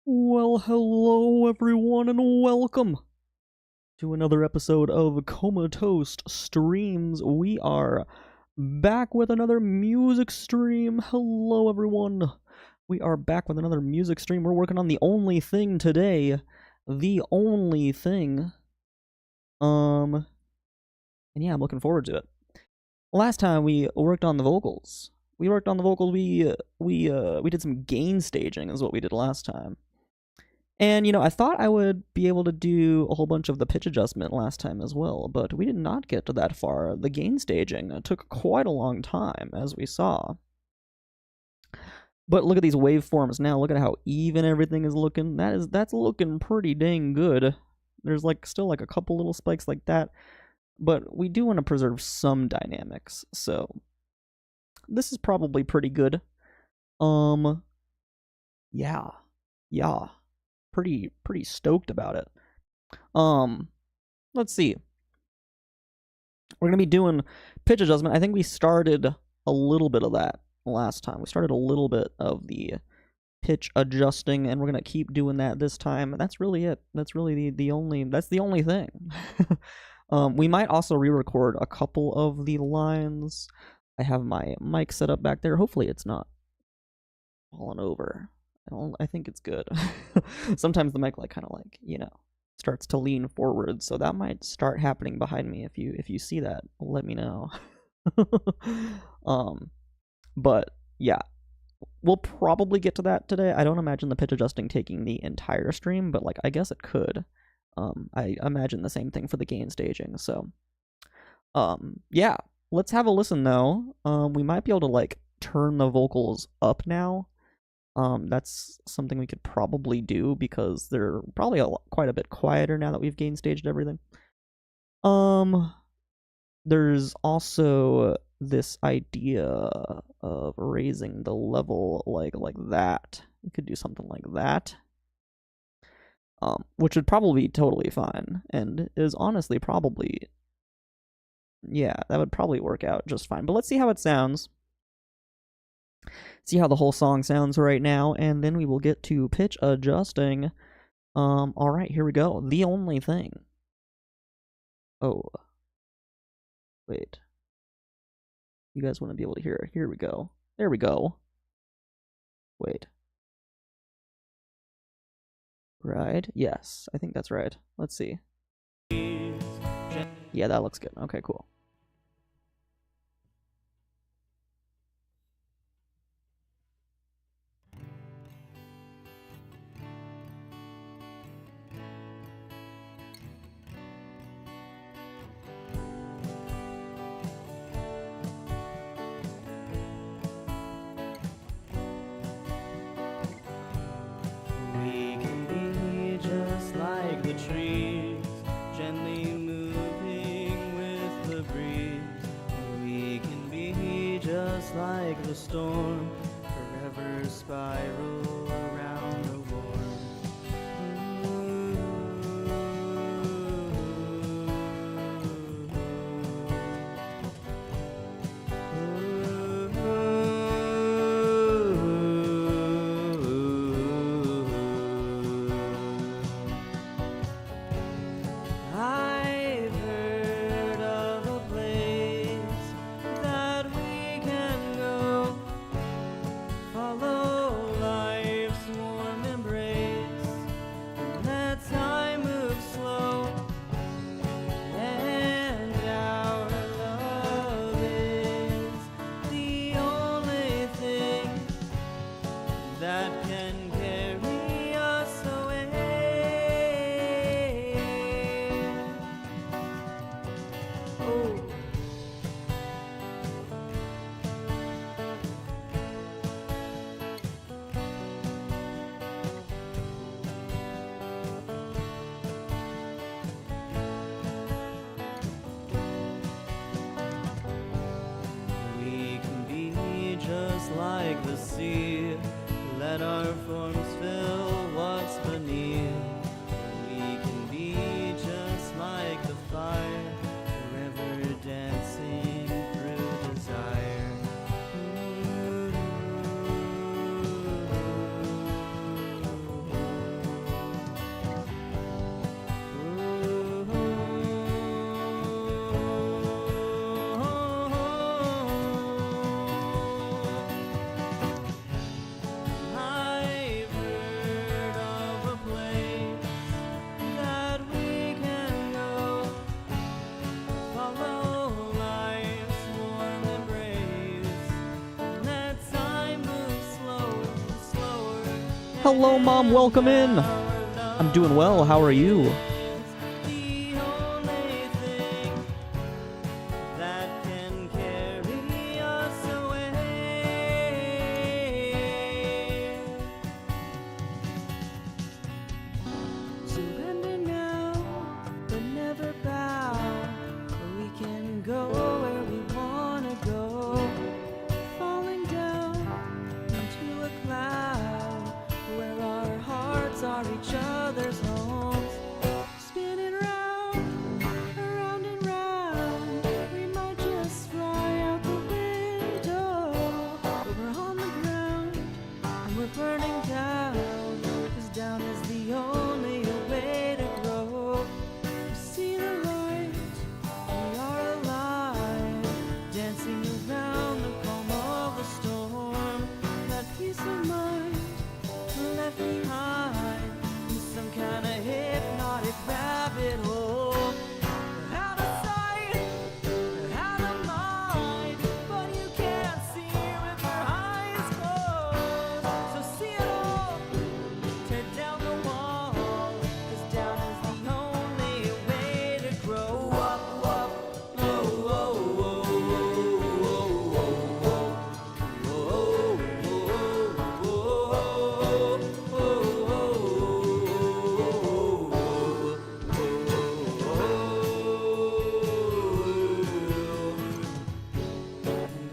Well, hello everyone, and welcome to another episode of Comatose Streams. We are back with another music stream. Hello everyone. We are back with another music stream. We're working on the only thing today. The only thing. And yeah, I'm looking forward to it. Last time we worked on the vocals. We did some gain staging is what we did last time. And, I thought I would be able to do a whole bunch of the pitch adjustment last time as well, but we did not get to that far. The gain staging took quite a long time, as we saw. But look at these waveforms now. Look at how even everything is looking. That's looking pretty dang good. There's still a couple little spikes like that, but we do want to preserve some dynamics. So this is probably pretty good. Yeah. Pretty stoked about it. Let's see. We're gonna be doing pitch adjustment. I think we started a little bit of that last time. We started a little bit of the pitch adjusting, and we're gonna keep doing that this time. That's really it. That's really the only thing. We might also re-record a couple of the lines. I have my mic set up back there. Hopefully it's not falling over. I think it's good. Sometimes the mic starts to lean forward, so that might start happening behind me. If you see that, let me know. But yeah, we'll probably get to that today. I don't imagine the pitch adjusting taking the entire stream, but I guess it could. I imagine the same thing for the gain staging. So yeah, let's have a listen though. We might be able to turn the vocals up now. That's something we could probably do because they're probably quite a bit quieter now that we've gain staged everything. There's also this idea of raising the level like that. You could do something like that. Which would probably be totally fine and is honestly probably, yeah, that would probably work out just fine. But let's see how it sounds. See how the whole song sounds right now, and then we will get to pitch adjusting. All right, here we go. The only thing. Oh. Wait. You guys want to be able to hear it. Here we go. There we go. Wait. Right? Yes, I think that's right. Let's see. Yeah, that looks good. Okay, cool. Trees gently moving with the breeze. We can be just like the storm, forever spiral around the like the sea, let our forms fill what's beneath. We can be just like the fire, forever dancing through desire. Hello, Mom. Welcome in. I'm doing well. How are you? The only thing that can carry us away. Surrender now, but never bow. We can go where we wanna go. Falling down into a cloud where our hearts are each other's homes. Spinning round, around and round. We might just fly out the window. But we're on the ground and we're burning down. 'Cause down is the only way to grow. We see the light, we are alive. Dancing around the calm of the storm. That peace of mind left behind in some kind of hypnotic rabbit hole. Out of sight, out of mind, but you can't see with your eyes closed. So see it all, tear down the wall, 'cause down is the only way to grow up, up, oh, oh, oh, oh, oh,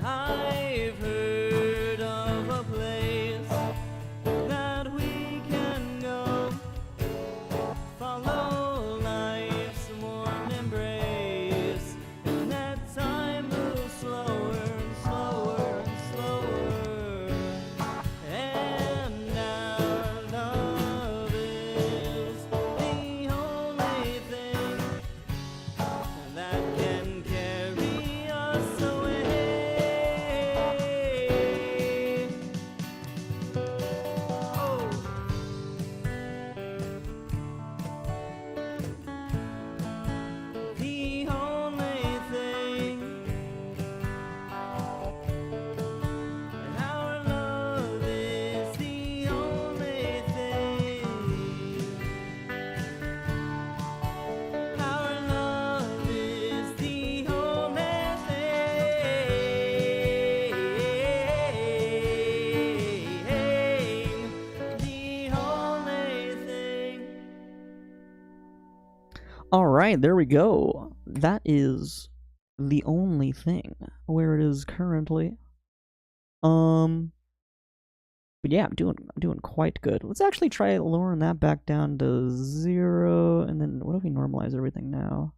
I've heard of a place that we can go, follow life's warm embrace, and that time moves slower and slower and slower, and our love is the only thing that can carry us away. Oh. The only thing, our love is the only thing. Our love is the only thing. The only thing. All right, there we go. That is the only thing where it is currently. But yeah, I'm doing quite good. Let's actually try lowering that back down to 0, and then what if we normalize everything now?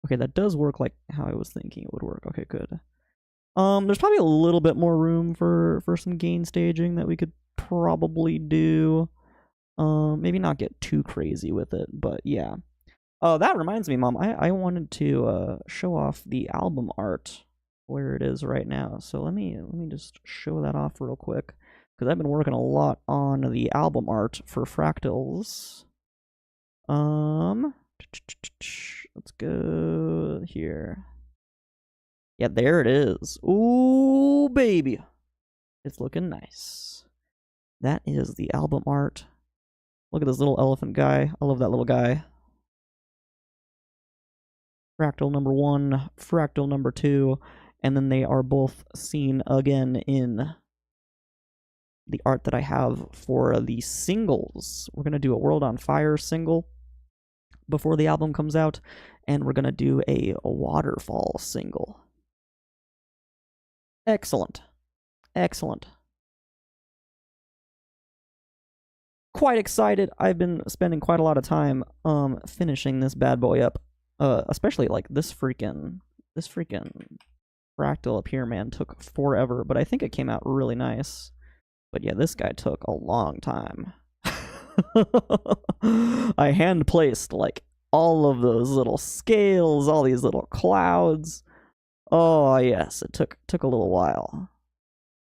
Okay, that does work like how I was thinking it would work. Okay, good. There's probably a little bit more room for some gain staging that we could probably do. Maybe not get too crazy with it, but yeah. That reminds me, Mom, I wanted to show off the album art where it is right now. So let me just show that off real quick, because I've been working a lot on the album art for Fractals. Let's go here. Yeah, there it is. Ooh, baby. It's looking nice. That is the album art. Look at this little elephant guy. I love that little guy. Fractal number 1, fractal number 2, and then they are both seen again in the art that I have for the singles. We're going to do a World on Fire single before the album comes out, and we're going to do a Waterfall single. Excellent. Excellent. Quite excited. I've been spending quite a lot of time finishing this bad boy up. Especially like this freaking fractal up here, man, took forever, but I think it came out really nice. But yeah, this guy took a long time. I hand placed like all of those little scales, all these little clouds. Oh yes, it took a little while.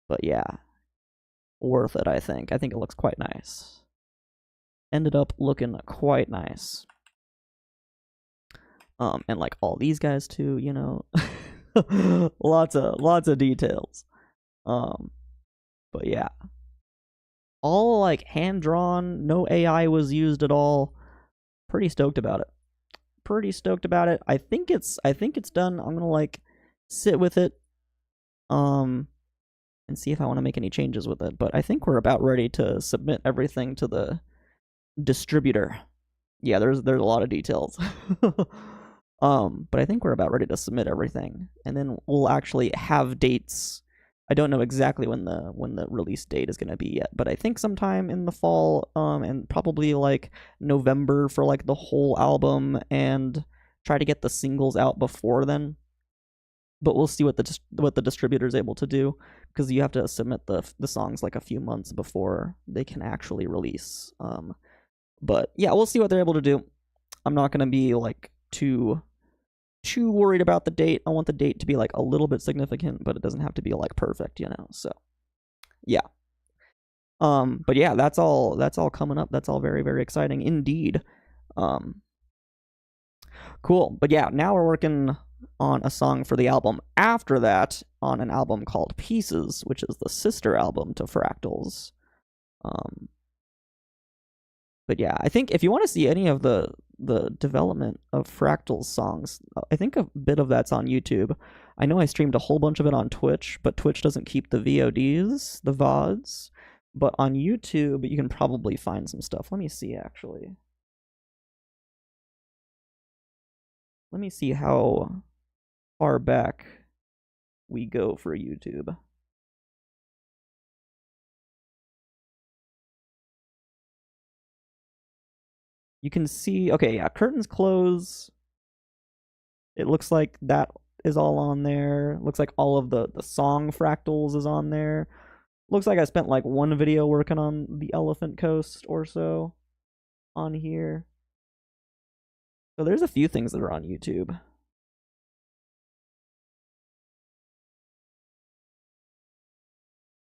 But yeah, worth it, I think. I think it looks quite nice. Ended up looking quite nice. And like all these guys too, you know. lots of details. But yeah. All like hand drawn, no AI was used at all. Pretty stoked about it. Pretty stoked about it. I think it's done. I'm gonna like sit with it, and see if I want to make any changes with it. But I think we're about ready to submit everything to the distributor. Yeah, there's a lot of details. But I think we're about ready to submit everything, and then we'll actually have dates. I don't know exactly when the release date is going to be yet, but I think sometime in the fall, and probably like November for like the whole album, and try to get the singles out before then. But we'll see what the distributor is able to do, because you have to submit the songs like a few months before they can actually release. But yeah, we'll see what they're able to do. I'm not going to be like too worried about the date. I want the date to be like a little bit significant, but it doesn't have to be like perfect, you know. So, yeah. But yeah, that's all coming up. That's all very very exciting indeed. Cool. But yeah, now we're working on a song for the album after that, on an album called Pieces, which is the sister album to Fractals. But yeah, I think if you want to see any of the development of Fractals songs, I think a bit of that's on YouTube. I know I streamed a whole bunch of it on Twitch, but Twitch doesn't keep the VODs, the VODs. But on YouTube, you can probably find some stuff. Let me see, actually. Let me see how far back we go for YouTube. You can see, okay, yeah, curtains close. It looks like that is all on there. Looks like all of the song Fractals is on there. Looks like I spent like one video working on the Elephant Coast or so on here. So there's a few things that are on YouTube.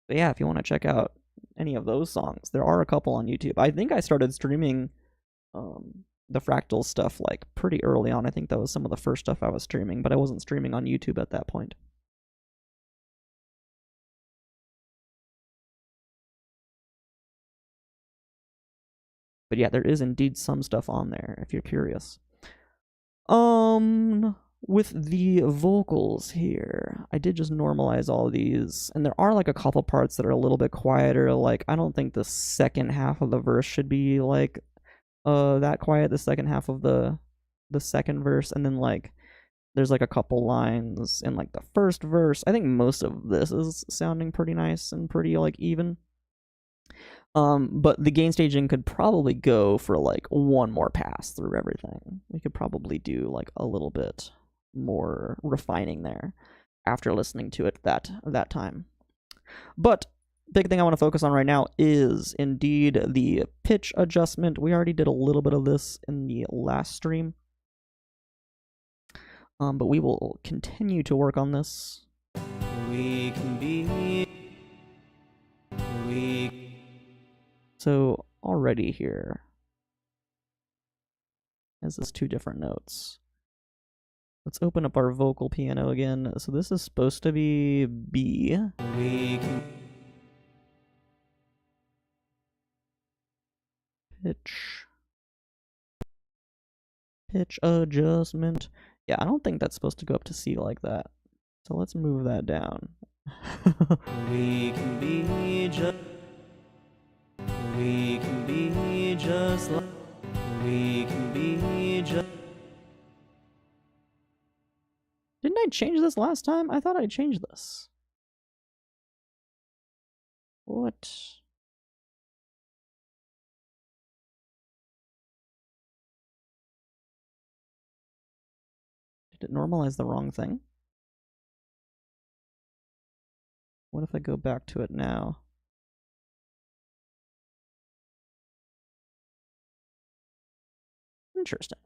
But yeah, if you want to check out any of those songs, there are a couple on YouTube. I think I started streaming the Fractal stuff like pretty early on. I think that was some of the first stuff I was streaming, but I wasn't streaming on YouTube at that point. But yeah, there is indeed some stuff on there if you're curious. With the vocals here, I did just normalize all these, and there are like a couple parts that are a little bit quieter. Like, I don't think the second half of the verse should be like that quiet. The second half of the second verse, and then like there's like a couple lines in like the first verse. I think most of this is sounding pretty nice and pretty like even. But the gain staging could probably go for like one more pass through everything. We could probably do like a little bit more refining there after listening to it that time. But big thing I want to focus on right now is indeed the pitch adjustment. We already did a little bit of this in the last stream. But we will continue to work on this. We can be. So already here has this two different notes. Let's open up our vocal piano again. So this is supposed to be B. Pitch adjustment. Yeah, I don't think that's supposed to go up to C like that. So let's move that down. We can be just. We can be just like. We can be just. Didn't I change this last time? I thought I changed this. What? Did it normalize the wrong thing? What if I go back to it now? Interesting.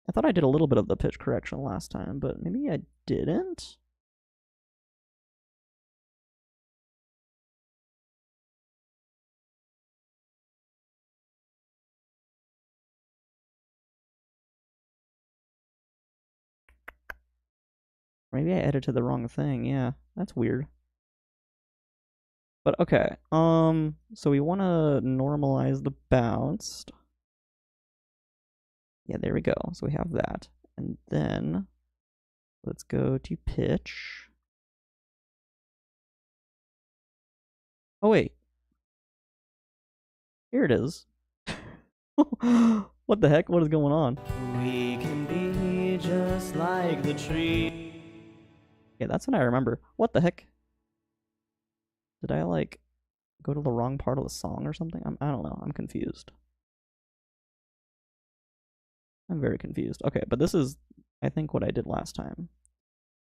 I thought I did a little bit of the pitch correction last time, but maybe I didn't? Maybe I edited the wrong thing, yeah. That's weird. But okay, so we want to normalize the bounced. Yeah, there we go. So we have that. And then let's go to pitch. Oh, wait. Here it is. What the heck? What is going on? We can be just like the tree. Yeah, that's what I remember. What the heck? Did I, like, go to the wrong part of the song or something? I don't know. I'm confused. I'm very confused. Okay, but this is, I think, what I did last time.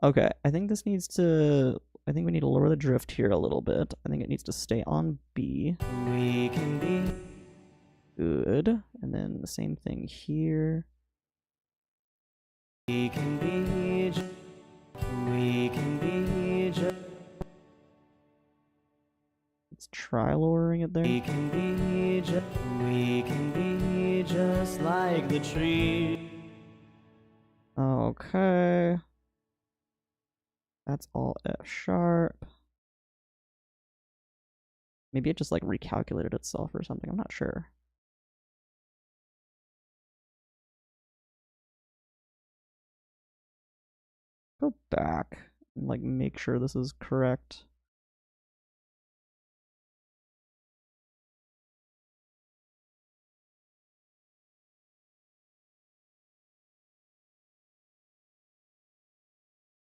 Okay, I think this needs to... I think we need to lower the drift here a little bit. I think it needs to stay on B. We can be Good. And then the same thing here. We can be just Let's try lowering it there. we can be just like the tree. Okay. That's all F sharp. Maybe it just like recalculated itself or something. I'm not sure. Go back and like make sure this is correct.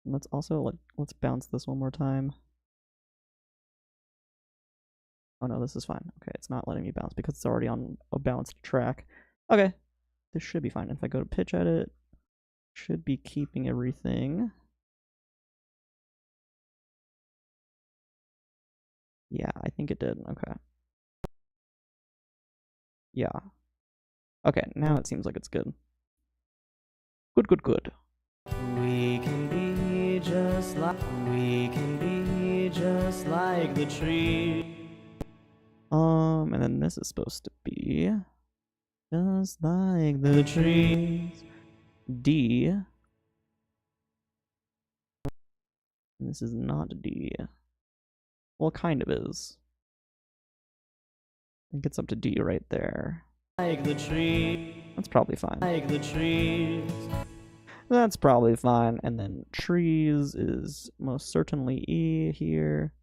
And let's also like let's bounce this one more time. Oh no, this is fine. Okay, it's not letting me bounce because it's already on a bounced track. Okay, this should be fine. If I go to pitch edit, should be keeping everything. Yeah, I think it did. Okay. Yeah. Okay, now it seems like it's good. Good, good, good. We can be just like the tree. And then this is supposed to be just like the trees. D. And this is not D. Well, it kind of is. I think it's up to D right there. Like the tree. That's probably fine. Like the trees. That's probably fine. And then trees is most certainly E here.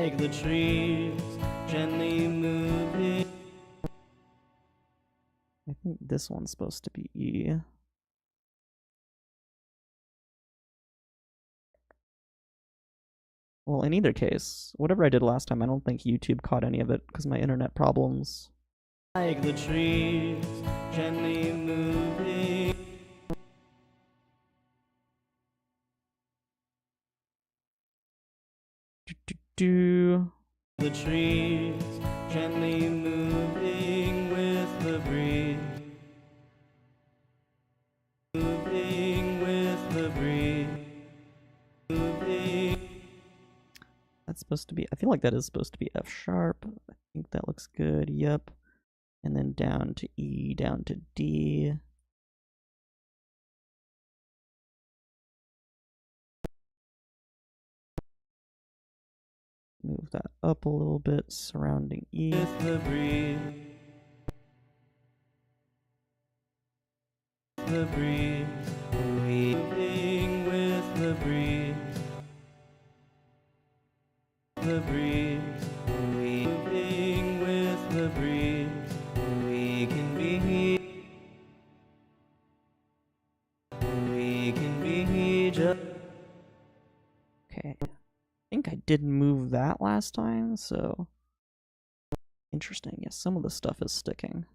Like the trees, gently moving. I think this one's supposed to be E. Well, in either case, whatever I did last time, I don't think YouTube caught any of it because my internet problems. Like the trees, gently moving. The trees, gently moving with the breeze. Moving with the breeze. Moving. That's supposed to be, I feel like that is supposed to be F sharp. I think that looks good. Yep. And then down to E, down to D. Move that up a little bit, surrounding E. With the breeze. The breeze. Moving with the breeze. The breeze. Moving with the breeze. We can be just. Okay. I think I did move that last time, so interesting. Yes, some of the stuff is sticking.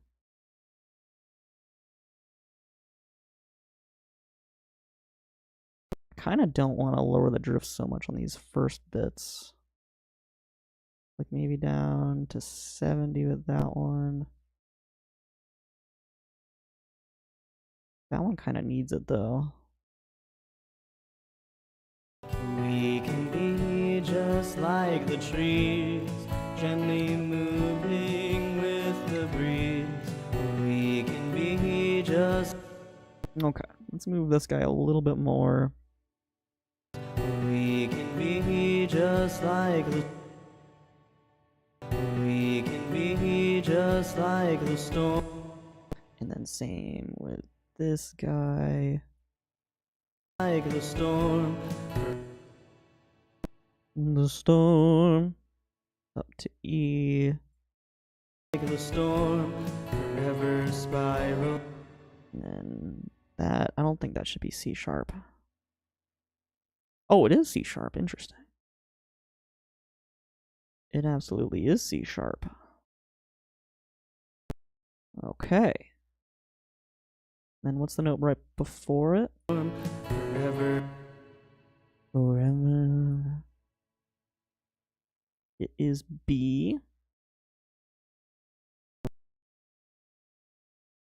I kind of don't want to lower the drift so much on these first bits. Like maybe down to 70 with that one. That one kind of needs it though. We can be just like the trees, gently moving with the breeze. We can be just. Okay, let's move this guy a little bit more. just like the we can be just like the storm. And then same with this guy. Like the storm. The storm. Up to E. Like the storm. Forever spiral. And then that, I don't think that should be C sharp. Oh, it is C sharp. Interesting. It absolutely is C sharp. Okay. Then what's the note right before it? Forever. Forever. It is B.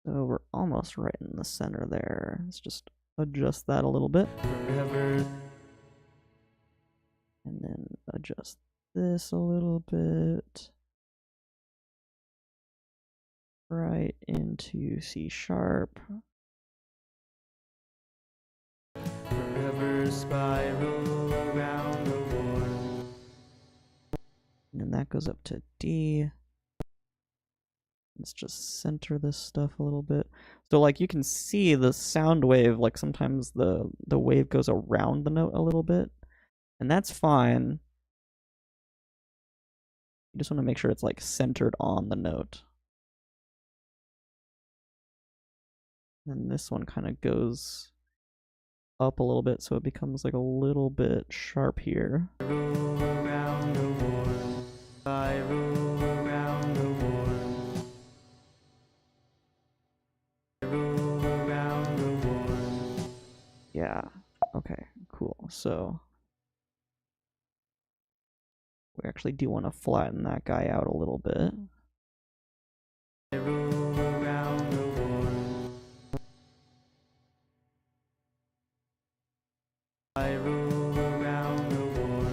So we're almost right in the center there. Let's just adjust that a little bit. Forever. And then adjust this a little bit. Right into C sharp. Forever spiral around the world. And then that goes up to D. Let's just center this stuff a little bit. So like you can see the sound wave, like sometimes the wave goes around the note a little bit. And that's fine. You just want to make sure it's like centered on the note. And this one kind of goes up a little bit, so it becomes like a little bit sharp here. Around the world. Spiral around the world. Spiral around the world. Yeah. Okay, cool. So we actually do want to flatten that guy out a little bit. Spiral around the world. Spiral around the world.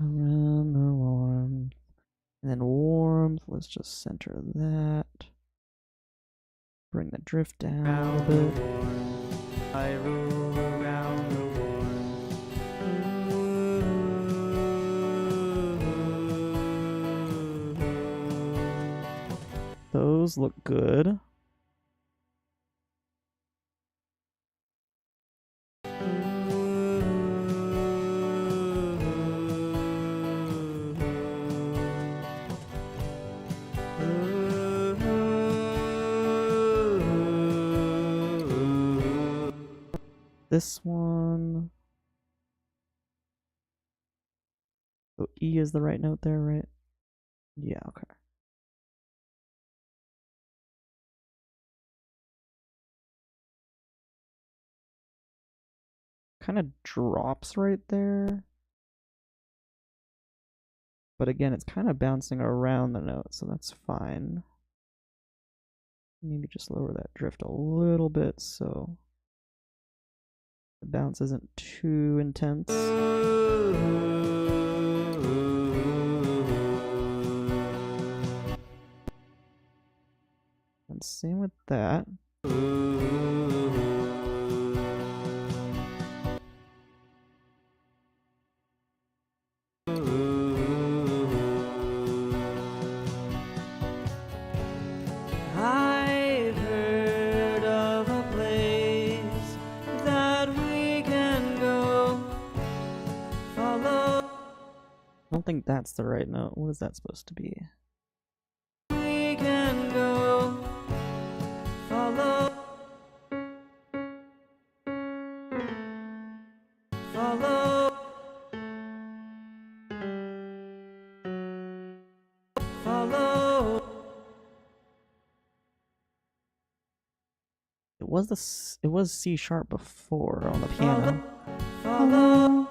Around the warmth. And then warmth, let's just center that. Bring the drift down a little bit. Spiral around the world. Those look good. This one. So E is the right note there, right? Yeah, okay. Kind of drops right there. But again, it's kind of bouncing around the note, so that's fine. Maybe just lower that drift a little bit so the bounce isn't too intense. And same with that. I've heard of a place that we can go. Follow. I don't think that's the right note. What is that supposed to be? We can go. Follow. Follow. Follow. It was C sharp before on the piano. Follow.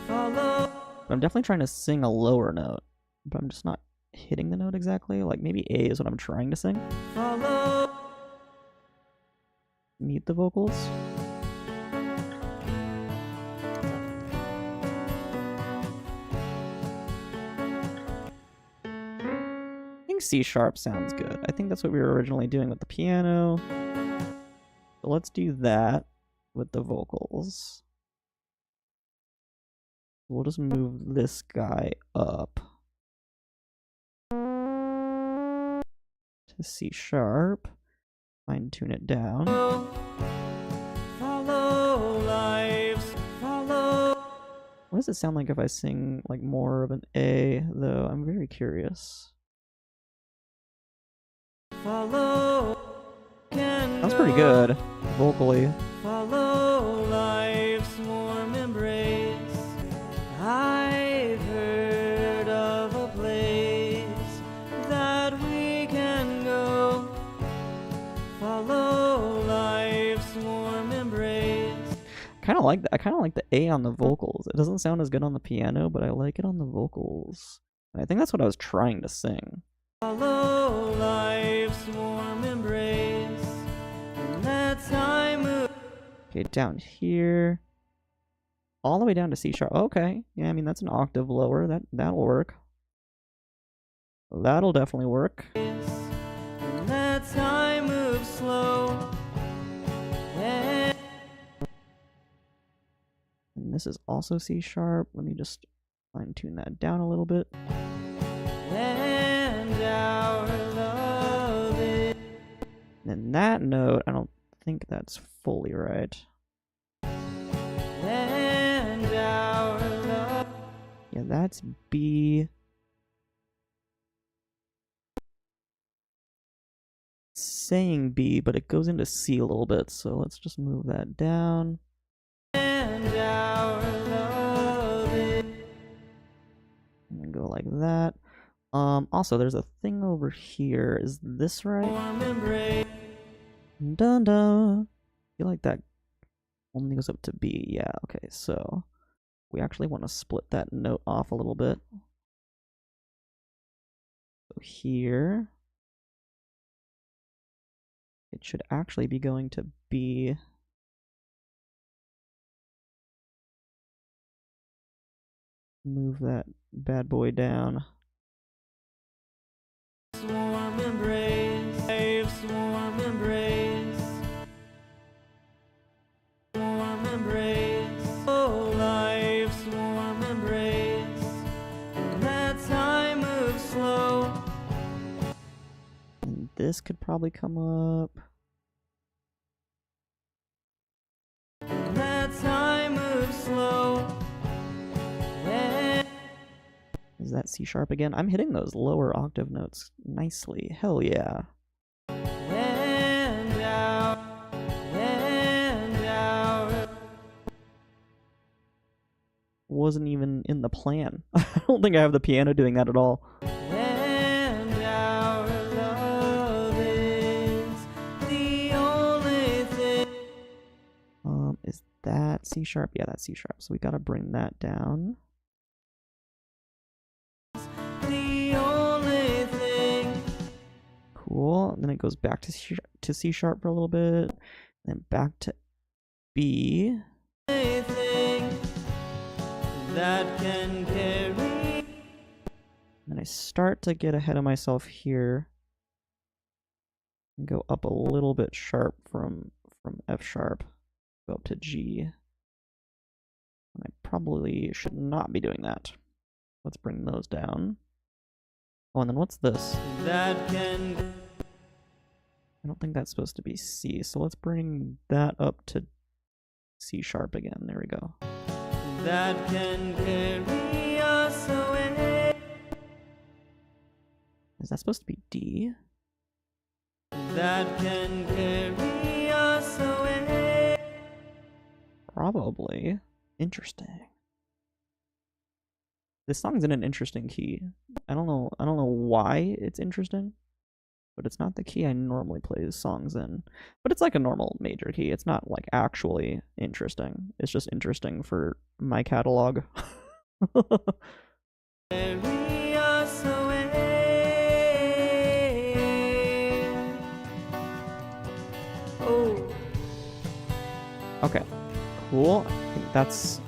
Follow. But I'm definitely trying to sing a lower note, but I'm just not hitting the note exactly. Like maybe A is what I'm trying to sing. Follow. Mute the vocals. I think C sharp sounds good. I think that's what we were originally doing with the piano. So let's do that with the vocals. We'll just move this guy up to C sharp, fine tune it down. Follow lives, follow. What does it sound like if I sing like more of an A, though? I'm very curious. Follow. That's pretty good, vocally. Follow life's warm embrace. I've heard of a place that we can go. Follow life's warm embrace. Kind of like that. I kind of like the A on the vocals. It doesn't sound as good on the piano, but I like it on the vocals. And I think that's what I was trying to sing. Follow life's warm embrace. Let time move. Okay, down here, all the way down to C sharp. Okay, yeah, I mean that's an octave lower. That'll work. That'll definitely work. Let time move slow. And this is also C sharp. Let me just fine tune that down a little bit. And our love is. And that note, I don't think that's fully right. And our love. Yeah, that's B. It's saying B, but it goes into C a little bit, so let's just move that down. And our love is. And go like that. Also, there's a thing over here. Is this right? Warm embrace. Dun dun. I feel like that only goes up to B. Yeah, okay, so we actually want to split that note off a little bit. So here, it should actually be going to B. Move that bad boy down. Warm embrace. Life's warm embrace. Warm embrace. Oh, life's warm embrace. Let time move slow. And this could probably come up. Let time move slow. Is that C sharp again? I'm hitting those lower octave notes nicely. Hell yeah. And out. Wasn't even in the plan. I don't think I have the piano doing that at all. And our love is the only thing. Is that C sharp? Yeah, that's C sharp. So we gotta bring that down. The only thing. Cool. And then it goes back to C sharp for a little bit. Then back to B. Anything that can carry. And I start to get ahead of myself here. And go up a little bit sharp from F sharp. Go up to G. And I probably should not be doing that. Let's bring those down. Oh, and then what's this? That can. I don't think that's supposed to be C, so let's bring that up to C sharp again. There we go. That can carry us away. Is that supposed to be D? That can carry us away. Probably. Interesting. This song's in an interesting key. I don't know why it's interesting, but it's not the key I normally play songs in. But it's like a normal major key. It's not like actually interesting. It's just interesting for my catalog. Carry us away. Oh. Okay. Cool. I think that's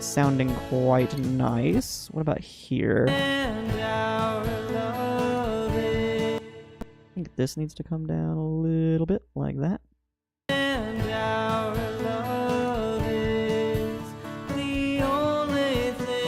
sounding quite nice. What about here? And our love is. I think this needs to come down a little bit, like that. And our love is the only thing.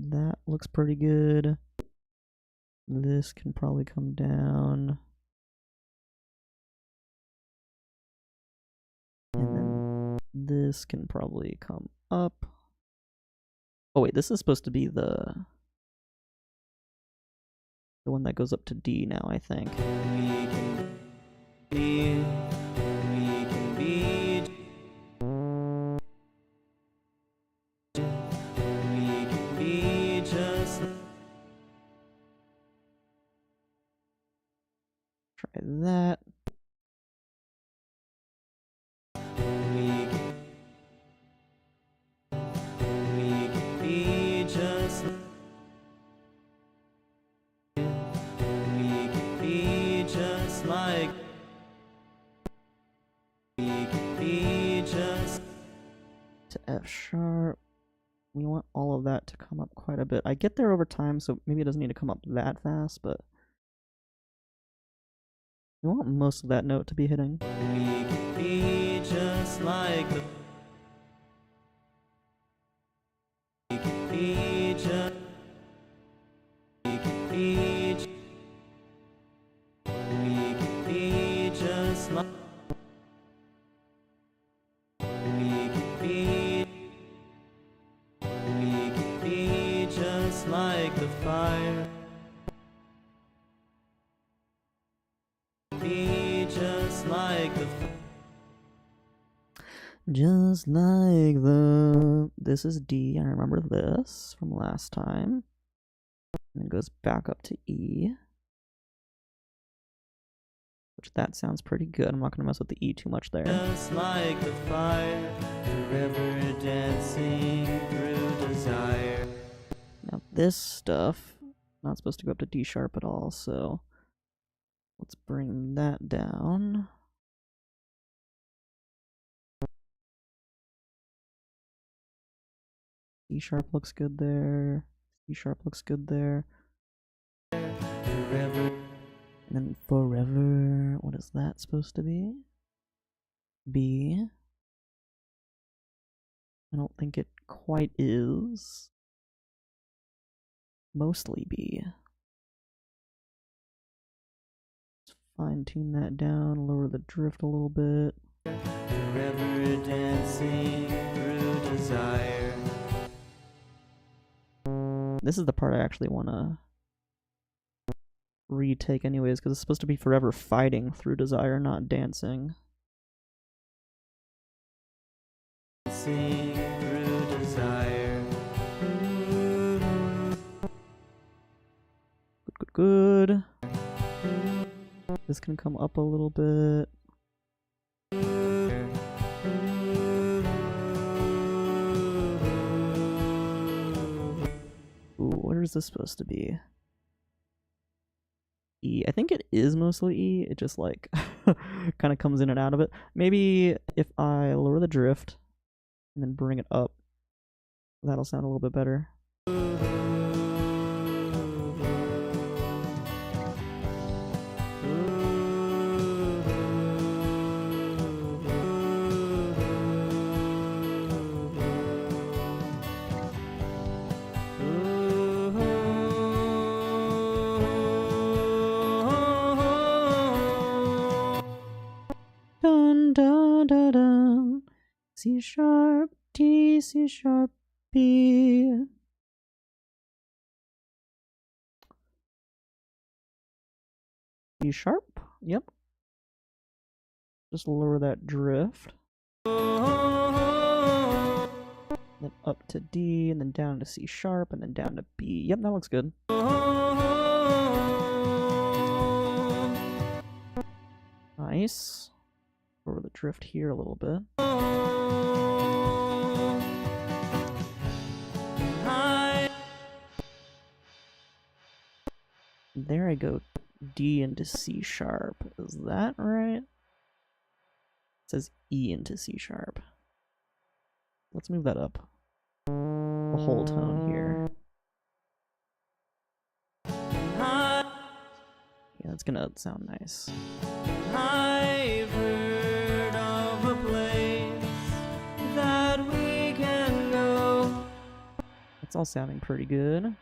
That looks pretty good. This can probably come down. And then this can probably come up. Oh wait, this is supposed to be the one that goes up to D now, I think. Try that. To F sharp. We want all of that to come up quite a bit. I get there over time, so maybe it doesn't need to come up that fast, but we want most of that note to be hitting. We could be just like the... We could be just... We could be just... We could be just like... We could be... We could be just like the fire. Be just like the... Just like the... This is D. I remember this from last time. And it goes back up to E. Which that sounds pretty good. I'm not going to mess with the E too much there. Just like the fire, forever dancing through desire. Now this stuff, not supposed to go up to D sharp at all, so let's bring that down. E sharp looks good there. C sharp looks good there. Forever. And then forever, what is that supposed to be? B. I don't think it quite is. Mostly B. Let's fine tune that down, lower the drift a little bit. Forever dancing through desire. This is the part I actually want to retake anyways, because it's supposed to be forever fighting through desire, not dancing. Dancing through desire. Good, good, good. This can come up a little bit. Ooh, where is this supposed to be? E. I think it is mostly E. It just like kind of comes in and out of it. Maybe if I lower the drift and then bring it up, that'll sound a little bit better. Dun dun dun dun. C sharp, D, C sharp, B. D sharp, yep. Just lower that drift. Then up to D, and then down to C sharp, and then down to B. Yep, that looks good. Nice. Lower the drift here a little bit. There I go. D into C sharp. Is that right? It says E into C sharp. Let's move that up. The whole tone here. Yeah, that's gonna sound nice. I've heard of a place that we can go. It's all sounding pretty good.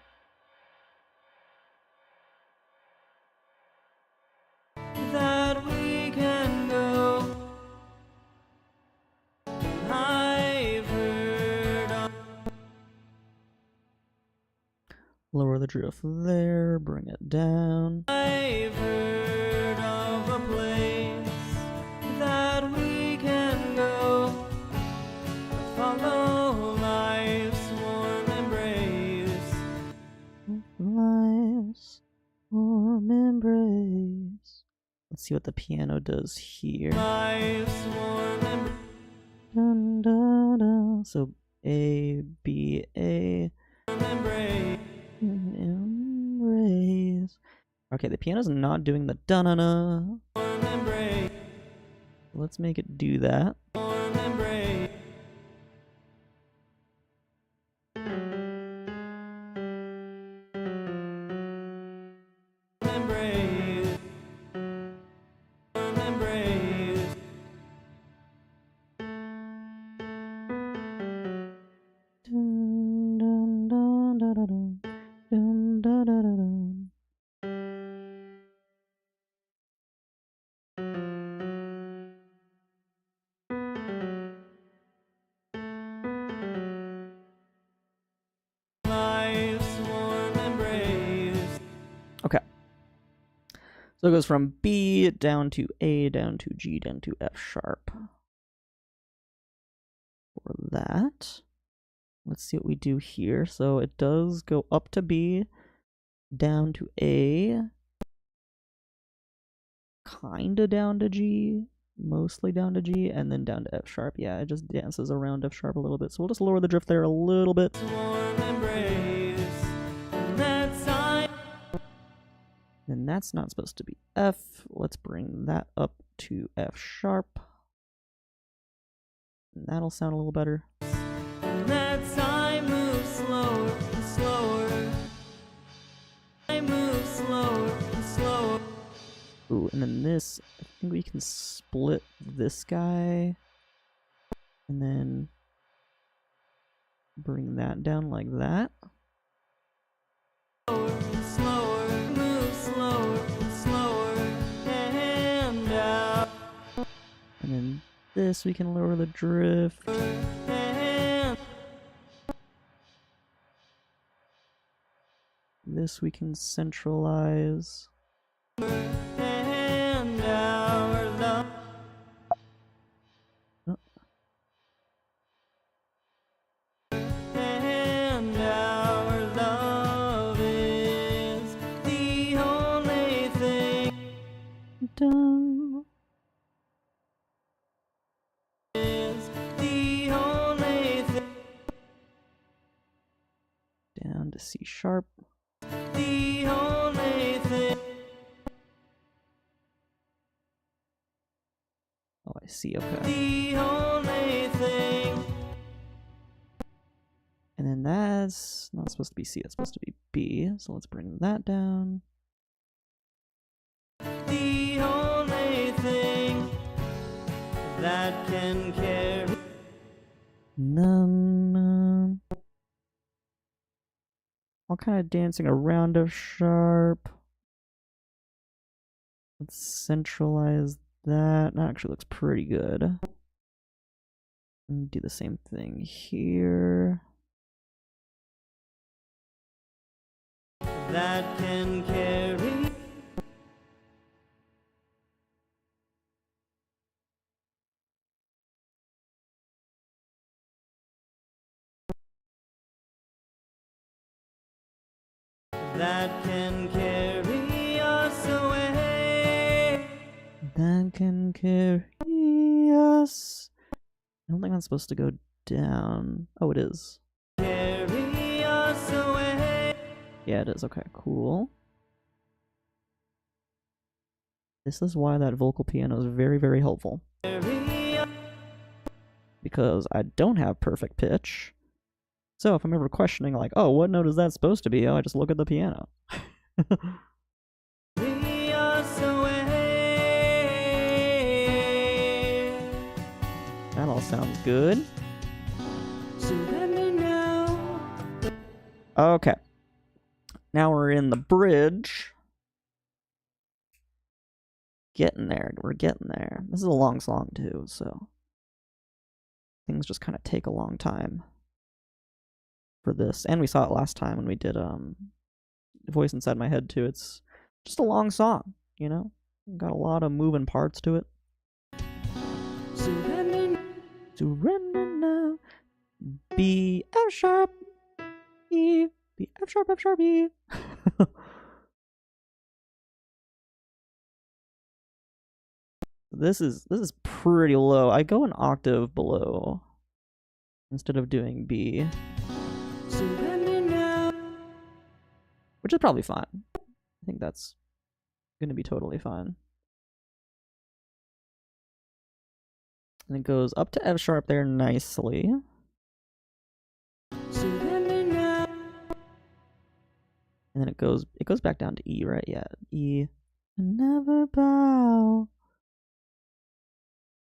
That we can go. I've heard of Lower the drift there, bring it down. I've heard of a place that we can go. Follow life's warm embrace. Life's warm embrace. Let's see what the piano does here. Life's warm embrace. Dun, dun, dun. So A, B, A. Embrace. Embrace. Okay, the piano's not doing the dun-na-na. Warm embrace. Let's make it do that. Warm embrace. Embrace. Warm embrace. Dun, dun, dun, dun, dun, dun. Dun, dun, dun, dun, dun. Life's warm embrace. Okay. So it goes from B down to A, down to G, down to F sharp. For that, let's see what we do here. So it does go up to B, down to A, kinda down to G, mostly down to G, and then down to F sharp. Yeah, it just dances around F sharp a little bit. So we'll just lower the drift there a little bit. Warm embrace. That's I. And that's not supposed to be F. Let's bring that up to F sharp. And that'll sound a little better. That's I move slower and slower. I move slower and slower. Ooh, and then this, I think we can split this guy. And then bring that down like that. Slower, move slower and slower. And out. And then this we can lower the drift. And This we can centralize. and our love. Oh. And our love is the only thing. Done. Is the only thing. Down to C sharp. The only thing. Oh, I see, okay. The only thing. And then that's not supposed to be C, it's supposed to be B. So let's bring that down. The only thing that can carry. None. All kind of dancing around F sharp. Let's centralize that. That actually looks pretty good. And do the same thing here. That can carry. That can carry us away. That can carry us. I don't think that's supposed to go down. Oh, it is. Carry us away. Yeah, it is. Okay, cool. This is why that vocal piano is very, very helpful. Carry us. Because I don't have perfect pitch. So if I'm ever questioning, like, oh, what note is that supposed to be? Oh, I just look at the piano. Carry us away. That all sounds good. Surrender now. Okay. Now we're in the bridge. Getting there. We're getting there. This is a long song too, so things just kind of take a long time for this. And we saw it last time when we did Voice Inside My Head too. It's just a long song, you know? Got a lot of moving parts to it. Surrender now. B F sharp E B F sharp F sharp E. This is pretty low. I go an octave below instead of doing B, which is probably fine. I think that's gonna be totally fine. And it goes up to F sharp there nicely. And then it goes back down to E, right? Yeah, E. Never bow.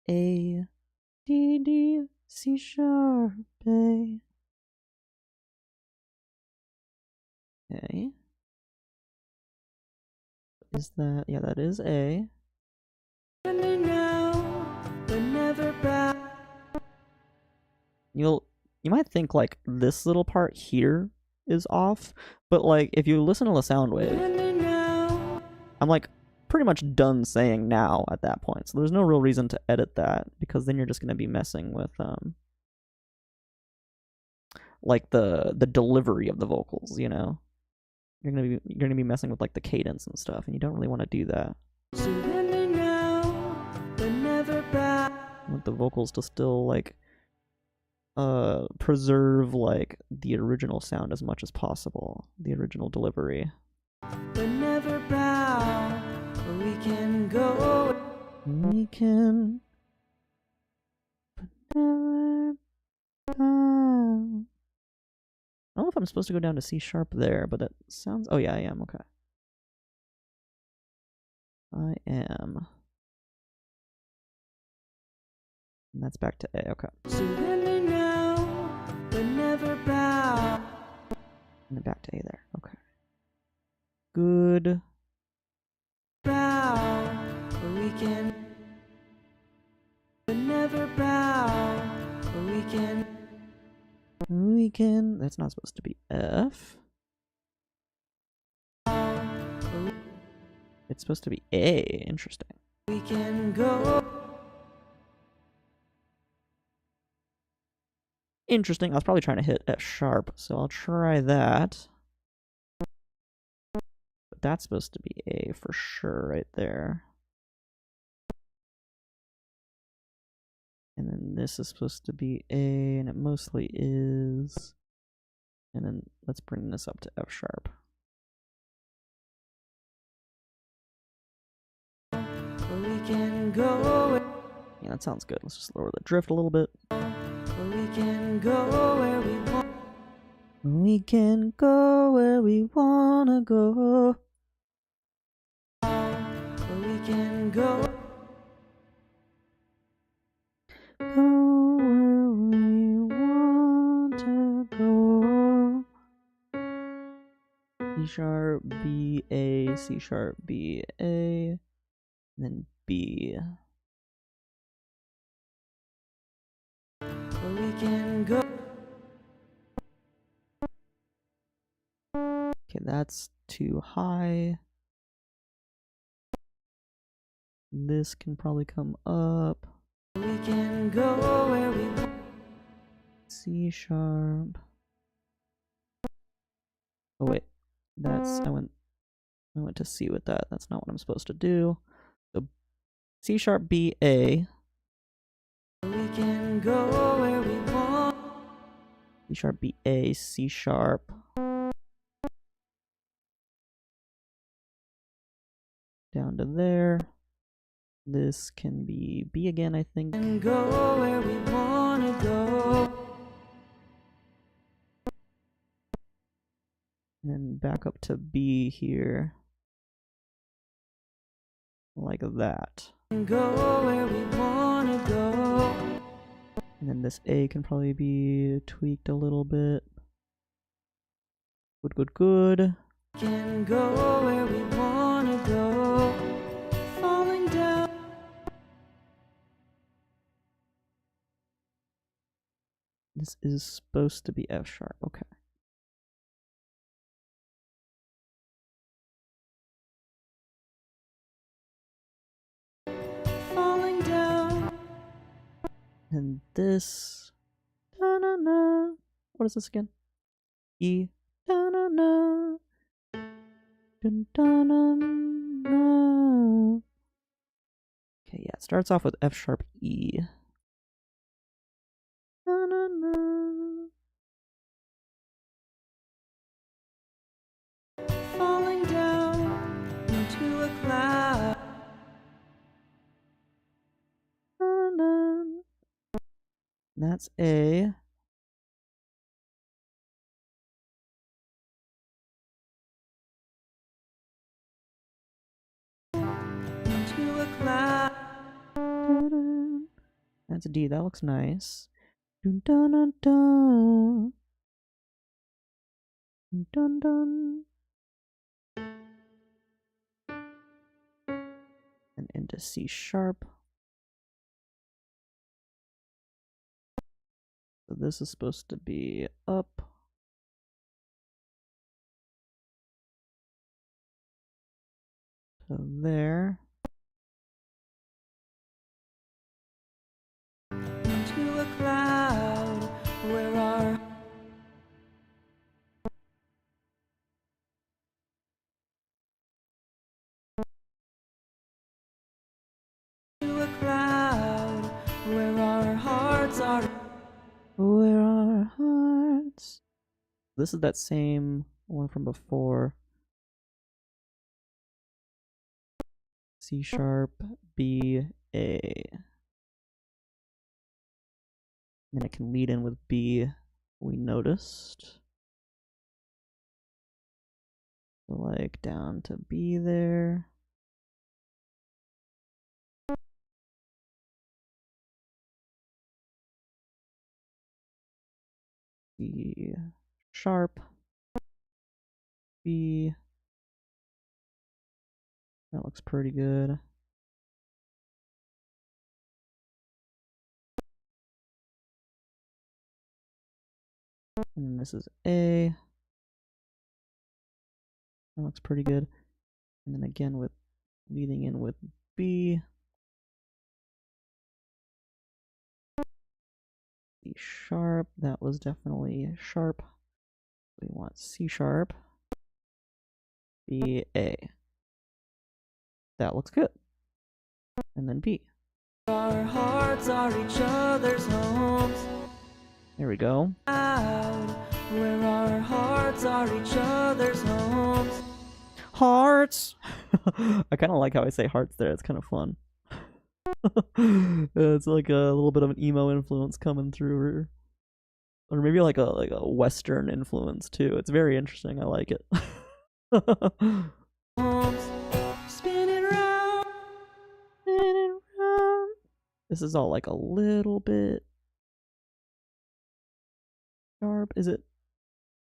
A, D, D, C sharp, A. Okay. Is that, yeah, that is A. You might think like this little part here is off, but like if you listen to the sound wave, I'm like pretty much done saying now at that point. So there's no real reason to edit that, because then you're just gonna be messing with like the delivery of the vocals, you know? You're gonna be messing with like the cadence and stuff, and you don't really want to do that. You want the vocals to still like preserve like the original sound as much as possible, the original delivery. But never bow, we can go. We can, but never bow. I don't know if I'm supposed to go down to C sharp there, but that sounds. Oh yeah, I am. Okay, I am. And that's back to A. Okay. Surrender now, but never bow. And then back to A there. Okay. Good. Bow, we can. But never bow, we can. We can. That's not supposed to be F. It's supposed to be A. Interesting. We can go. Interesting. I was probably trying to hit F sharp, so I'll try that. But that's supposed to be A for sure right there. And then this is supposed to be A, and it mostly is. And then let's bring this up to F sharp. We can go. Yeah, that sounds good. Let's just lower the drift a little bit. We can go where we want. We can go where we wanna go. We can go. Go where we want to go. C sharp, B, A, C sharp, B, A, and then B. We can go. Okay, that's too high. This can probably come up. We can go where we want. C sharp. Oh wait, that's I went to C with that. That's not what I'm supposed to do. So C sharp, B, A. We can go where we want. C sharp, B, A, C sharp. Down to there. This can be B again, I think. And go where we wanna go. And then back up to B here. Like that. And go where we wanna go. And then this A can probably be tweaked a little bit. Good, good, good. Can go where we wanna go. Falling down. This is supposed to be F sharp. Okay. Falling down. And this. Da-na-na. What is this again? E. Da-na-na. Dun-da-na-na. Okay, yeah, it starts off with F sharp E. Da-na-na. Falling down into a cloud. Da-na. That's A. Into a cloud. Da-da. That's a D. That looks nice. Dun-dun-dun-dun. Dun-dun. And into C sharp. So this is supposed to be up. So there. Into a cloud where our into a cloud where our hearts are. Where are hearts? This is that same one from before. C sharp, B, A. Then it can lead in with B, we noticed. So like down to B there. C sharp, B. That looks pretty good. And this is A. That looks pretty good. And then again with leading in with B. C sharp, that was definitely sharp. We want C sharp, B, A. That looks good. And then B. Our hearts are each other's homes. There we go. Where our hearts are each other's homes. Hearts! I kind of like how I say hearts there. It's kind of fun. It's like a little bit of an emo influence coming through, or maybe like a Western influence too. It's very interesting. I like it. Spinning round, Spinning round. This is all like a little bit sharp. Is it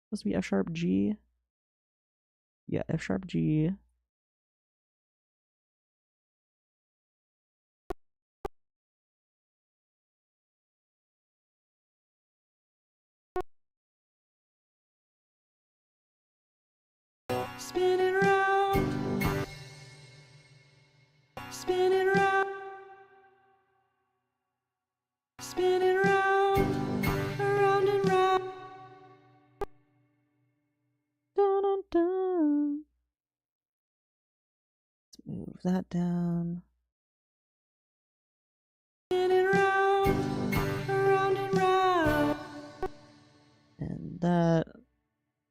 supposed to be F sharp G? Yeah, F sharp G. spinning round, spinning round, spinning round, around and round. Dun, dun, dun. Let's move that down. Spinning round, around and round. And that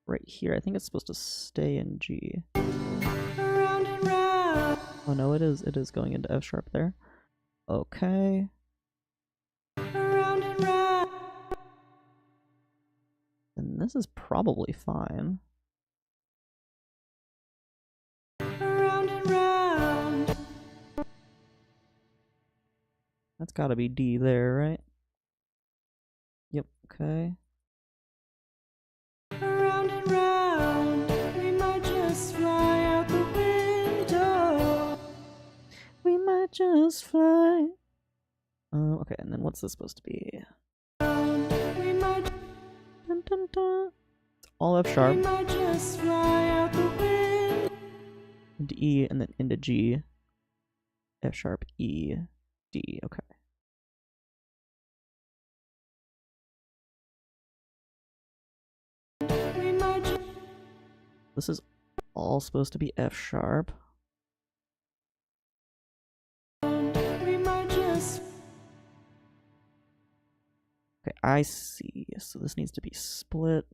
right here, I think it's supposed to stay in G. Around and round. Oh no, it is going into F sharp there. Okay. Around and round. And this is probably fine. Around and round. That's gotta be D there, right? Yep, okay. Around and round. just fly. Okay, and then what's this supposed to be? We might, Dun, dun, dun. It's all F sharp we might just fly out the window. into E and then into G. F sharp, E, D. Okay. We might just, This is all supposed to be F sharp. we might just, Okay, I see. So this needs to be split.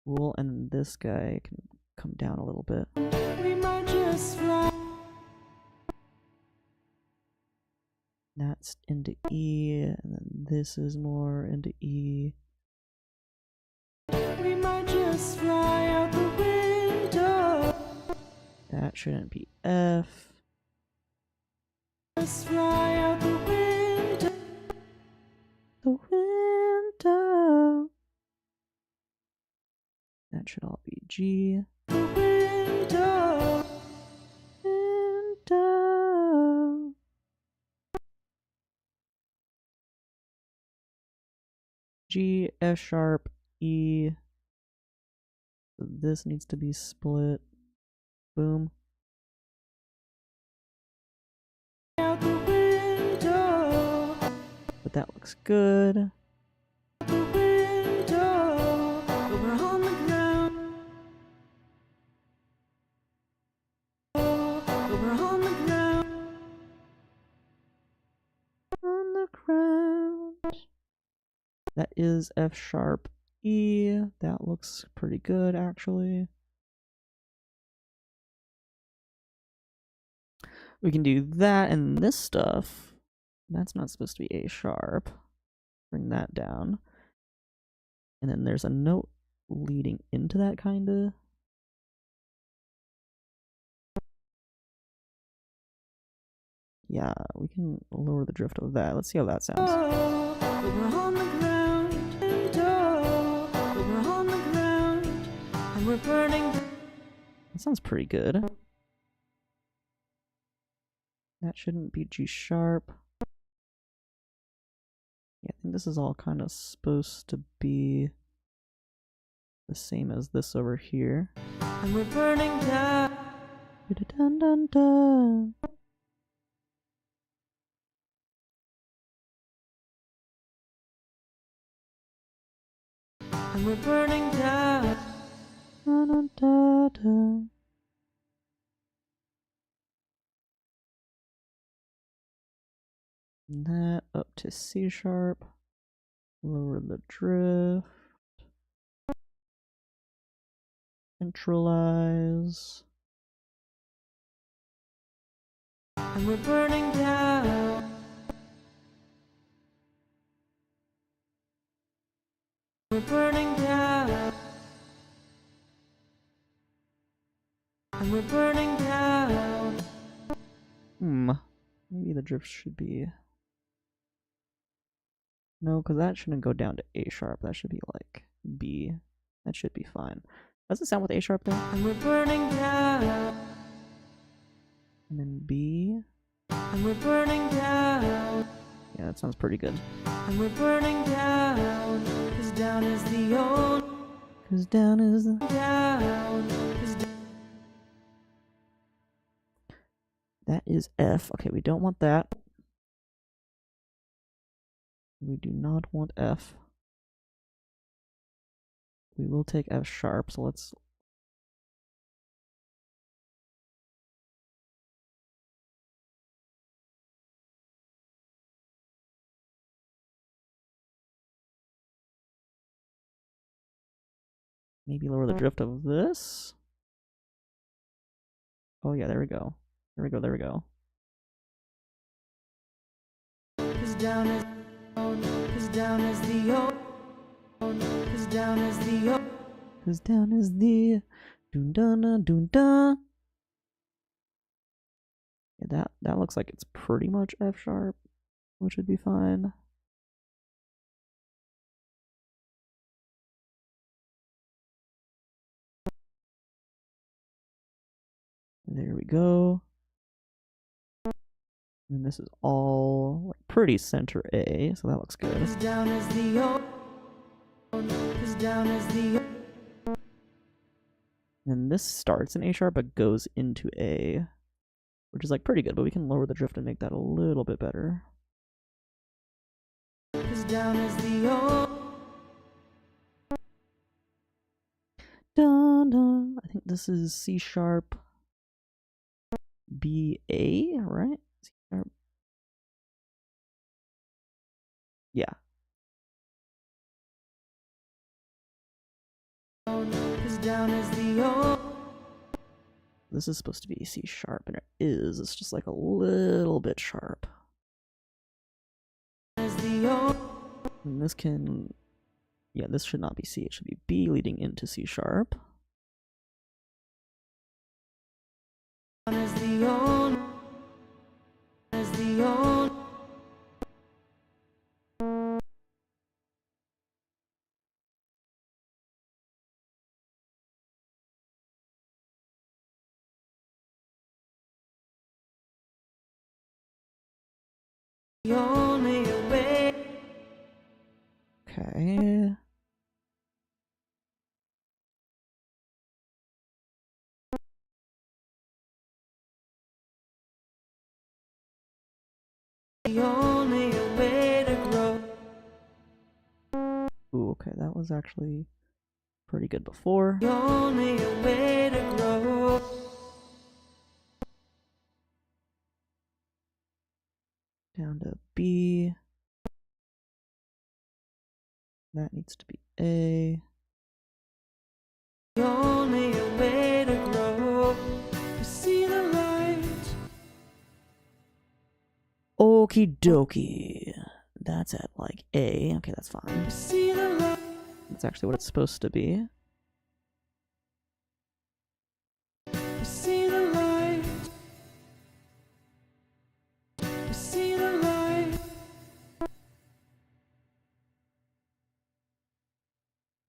Cool, and this guy can come down a little bit. we might just fly. That's into E, and then this is more into E. We might just fly out the window. That shouldn't be F. Just fly out the window. The window. That should all be G. The window. Window. G, F sharp, E. So this needs to be split. Boom. Out the window. But that looks good. The window. But we're on the ground. But we're on the ground. On the ground. That is F sharp, E. That looks pretty good, actually. We can do that and this stuff. That's not supposed to be A sharp. Bring that down. And then there's a note leading into that, kinda. Yeah, we can lower the drift of that. Let's see how that sounds. But we're on the ground. Window. But we're on the ground. And we're burning. That sounds pretty good. That shouldn't be G sharp. Yeah, I think this is all kind of supposed to be the same as this over here. And we're burning down. Dun, dun, dun. And we're burning down. Dun, dun, dun, dun. That up to C sharp. Lower the drift. Centralize. And we're burning down. We're burning down. And we're burning down. Maybe the drift should be... No, because that shouldn't go down to A sharp. That should be like B. That should be fine. Does it sound with A sharp though? And we're burning down. And then B. And we're burning down. Yeah, that sounds pretty good. And we're burning down. Cause down is the old. Cause down is the... Down. Cause That is F. Okay, we don't want that. We do not want F. We will take F sharp, so let's... Maybe lower the drift of this? Oh yeah, there we go. There we go, there we go. Cause down is Cause down is the old. Cause down is the old. Cause down is the... Dun dun dun dun. Yeah, that looks like it's pretty much F sharp, which would be fine. There we go. And this is all like pretty center A, so that looks good. Cause down is the O. Cause down is the O. And this starts in A sharp but goes into A, which is like pretty good, but we can lower the drift and make that a little bit better. Cause down is the O. Dun, dun. I think this is C sharp B A, right? C sharp. Yeah. Cause down is the O. This is supposed to be C sharp, and it is. It's just like a little bit sharp. Is the O. And this can, yeah, this should not be C. It should be B leading into C sharp. Is the O. Is the O. The only way. Okay. The only way to grow. Ooh, okay, that was actually pretty good before. The only way to grow. Down to B. That needs to be A. The only way to grow. You see the light. Okie dokie. That's at like A. Okay, that's fine. You see the light. That's actually what it's supposed to be. You see the light. You see the light.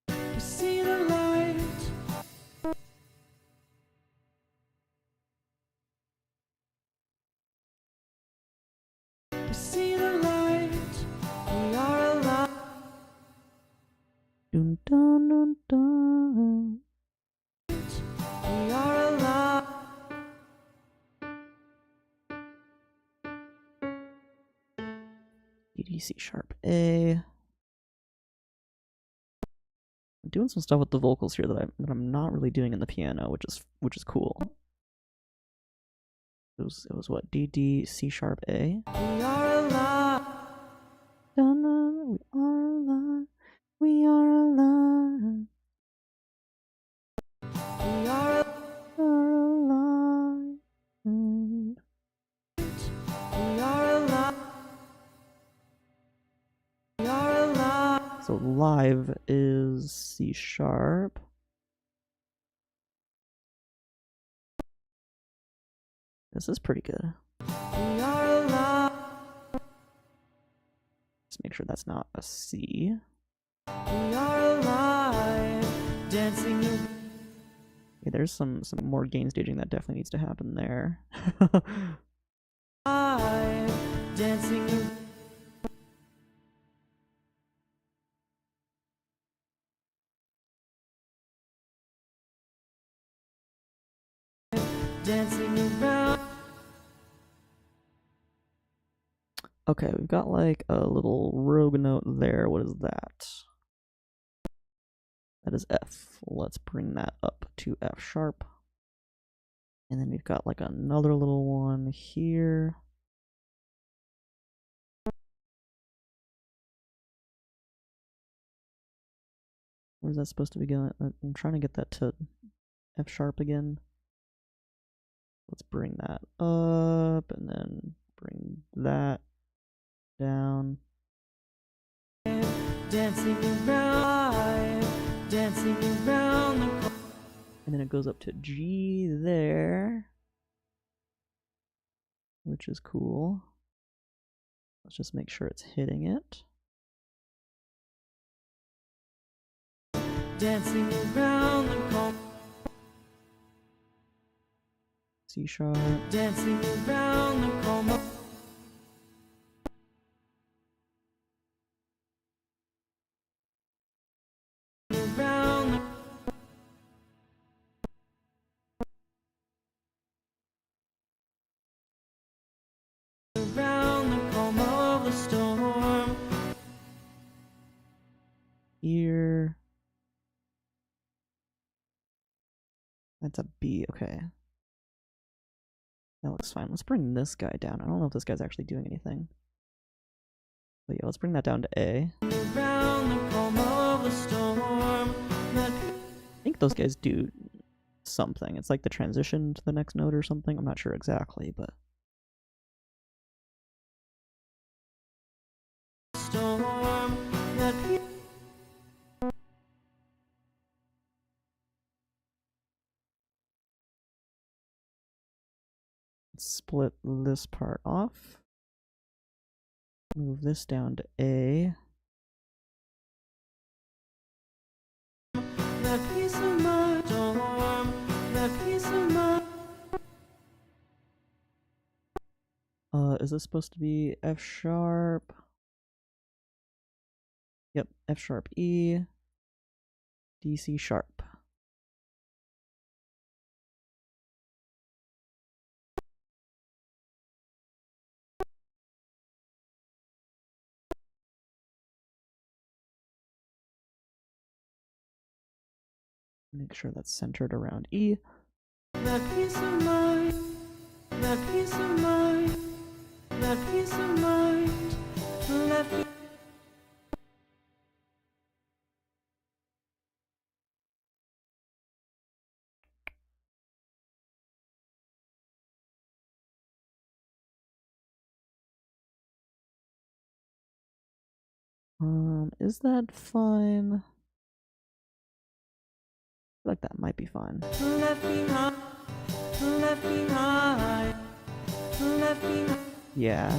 You see the light. You see the light. We are alive. Dun dun dun dun. We are alive. D C sharp A. I'm doing some stuff with the vocals here that I'm not really doing in the piano, which is cool. It was what, D C sharp A. We are alive. Dun, dun, we are alive. We are alive. We are alive. Mm. We are alive. We are alive. So live is C sharp. This is pretty good. We are alive. Just make sure that's not a C. We are alive. Dancing. Okay, there's some more gain staging that definitely needs to happen there. Alive. Dancing. Dancing around. Okay, we've got like a little rogue note there. What is that? That is F. Let's bring that up to F sharp. And then we've got like another little one here. Where's that supposed to be going? I'm trying to get that to F sharp again. Let's bring that up and then bring that down. Dancing around. Dancing around the corner. And then it goes up to G there, which is cool. Let's just make sure it's hitting it. Dancing around the corner. C sharp. Dancing around the corner. That's a B, okay. That looks fine. Let's bring this guy down. I don't know if this guy's actually doing anything. But yeah, let's bring that down to A. I think those guys do something. It's like the transition to the next note or something. I'm not sure exactly, but... split this part off. Move this down to A. Is this supposed to be F sharp? Yep, F sharp E, D C sharp. Make sure that's centered around E. That peace of mind, that peace of mind, that peace of mind, left. Is that fine? I feel like that might be fine. Left behind, left behind, left behind. Yeah.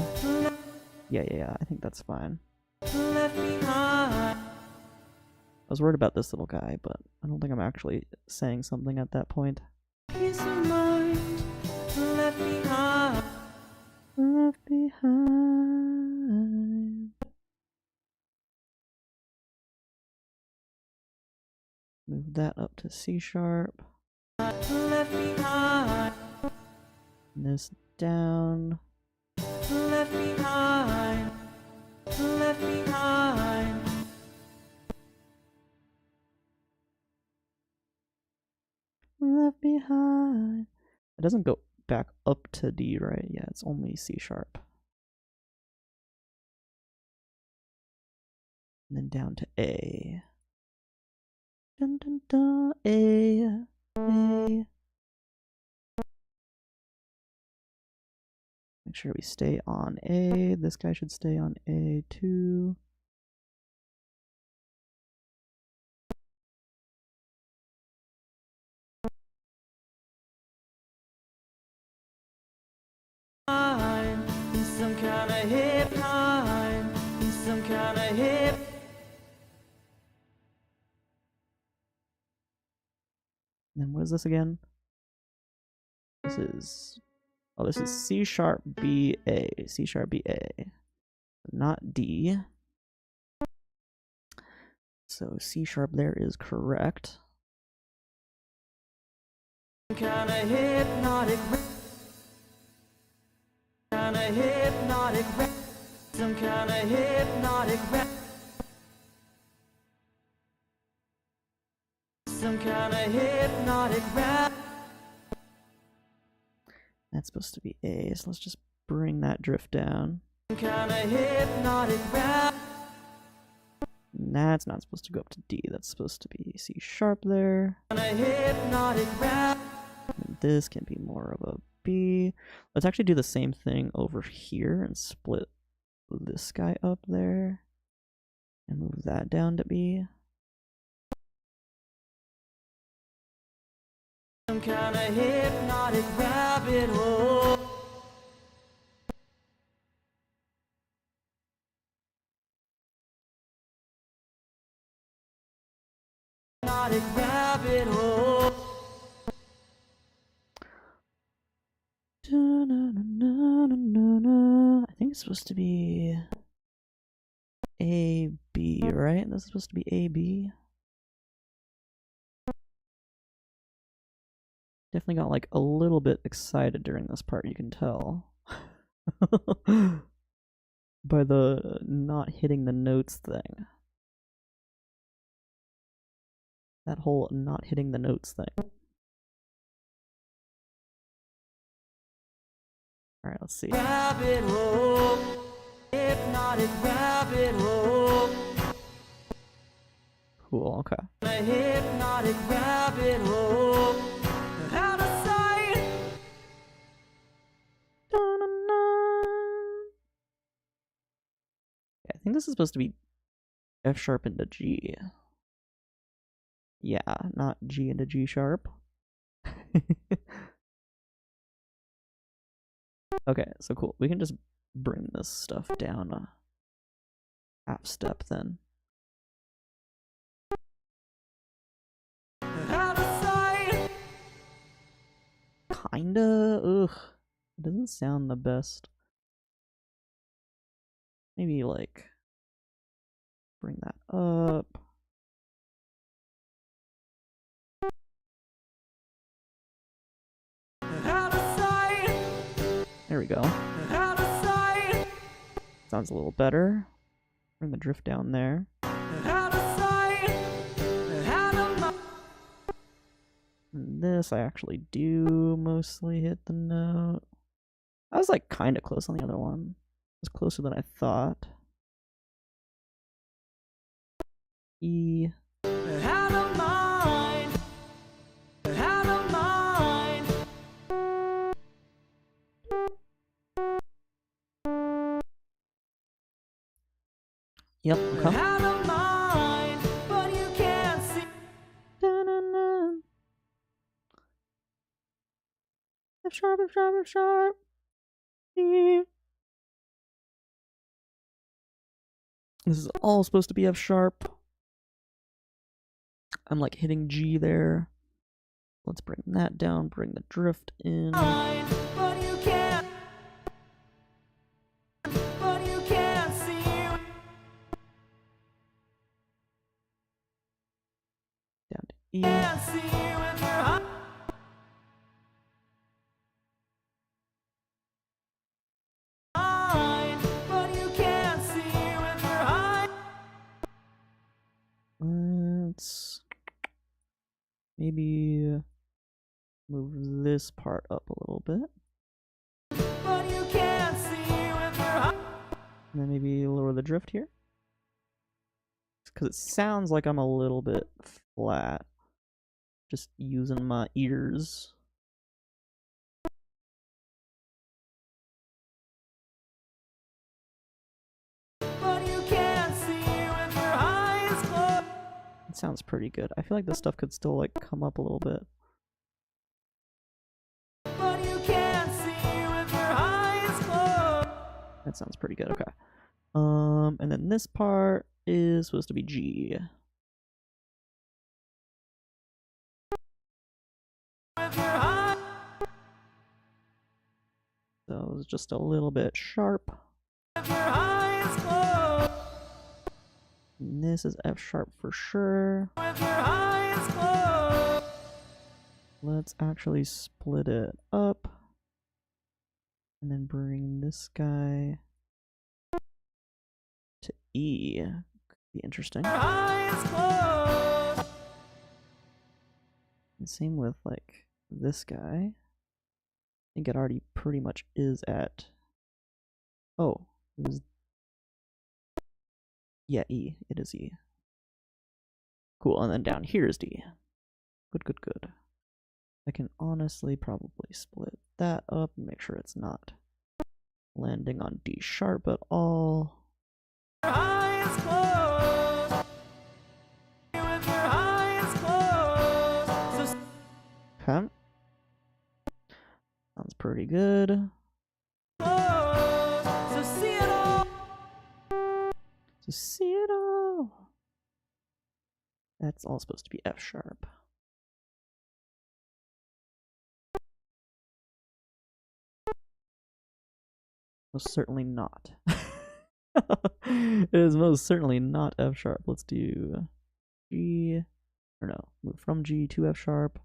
Yeah, I think that's fine. Left behind. I was worried about this little guy, but I don't think I'm actually saying something at that point. Peace of mind, left behind. Left behind. Move that up to C sharp. Left behind. This down. Left behind. Left behind. Left behind. It doesn't go back up to D, right? Yeah, it's only C sharp. And then down to A. Dun dun dun, A. Make sure we stay on A. This guy should stay on A too. Some kind of hip line, some kind of hip. And what is this again? This is, oh, this is C sharp B A, C sharp B A, not D. So C sharp there is correct. Some kind of hypnotic. Kind of hypnotic rap, some kind of hypnotic rap, some kind of hypnotic rap. That's supposed to be A, so let's just bring that drift down. Some kind of hypnotic rap. That's not supposed to go up to D, that's supposed to be C sharp there. Kind of hypnotic rap. And this can be more of a B. Let's actually do the same thing over here and split this guy up there and move that down to B. Some kind of hypnotic rabbit hole. Hypnotic rabbit hole. I think it's supposed to be A, B, right? This is supposed to be A, B. Definitely got like a little bit excited during this part, you can tell. By the not hitting the notes thing. That whole not hitting the notes thing. Alright, let's see. Rabbit hole, hypnotic rabbit hole, Cool, okay. a hypnotic rabbit hole. Out of sight. Yeah, I think this is supposed to be F sharp into G. Yeah, not G into G sharp. Okay, so cool. We can just bring this stuff down a half step then. Out of sight. Kinda, ugh. It doesn't sound the best. Maybe like bring that up. Out of sight. There we go. Out of sight. Sounds a little better. Bring the drift down there. Out of sight. Out of my. And this I actually do mostly hit the note. I was like kind of close on the other one. It was closer than I thought. E. Out of mind. Out of mind. Yep, okay. Out of mind. But you can't see. Da-na-na. F sharp, F sharp, F sharp. E. This is all supposed to be F sharp. I'm like hitting G there. Let's bring that down, bring the drift in. Mind, but you can't. But you can't see. Down to E. Can't see with your eyes. But you can't see with your eyes. Let's maybe move this part up a little bit. But you can't see with your eyes. And then maybe lower the drift here. Because it sounds like I'm a little bit flat. Just using my ears. But you can't see with your eyes closed. It sounds pretty good. I feel like this stuff could still like come up a little bit. But you can't see with your eyes closed. That sounds pretty good. Okay. And then this part is supposed to be G. With your eyes. So it's just a little bit sharp. With your eyes closed. And this is F sharp for sure. With your eyes closed. Let's actually split it up. And then bring this guy to E. Could be interesting. Your eyes closed. And same with like this guy. I think it already pretty much is at. Oh, it was. Yeah, E. It is E. Cool, and then down here is D. Good, good, good. I can honestly probably split that up and make sure it's not landing on D sharp at all. Your eyes closed. With your eyes closed. So Okay. Sounds pretty good. closed. So see it all. To see it all. That's all supposed to be F sharp. Most certainly not. It is most certainly not F sharp. Let's do G, or no, move from G to F sharp.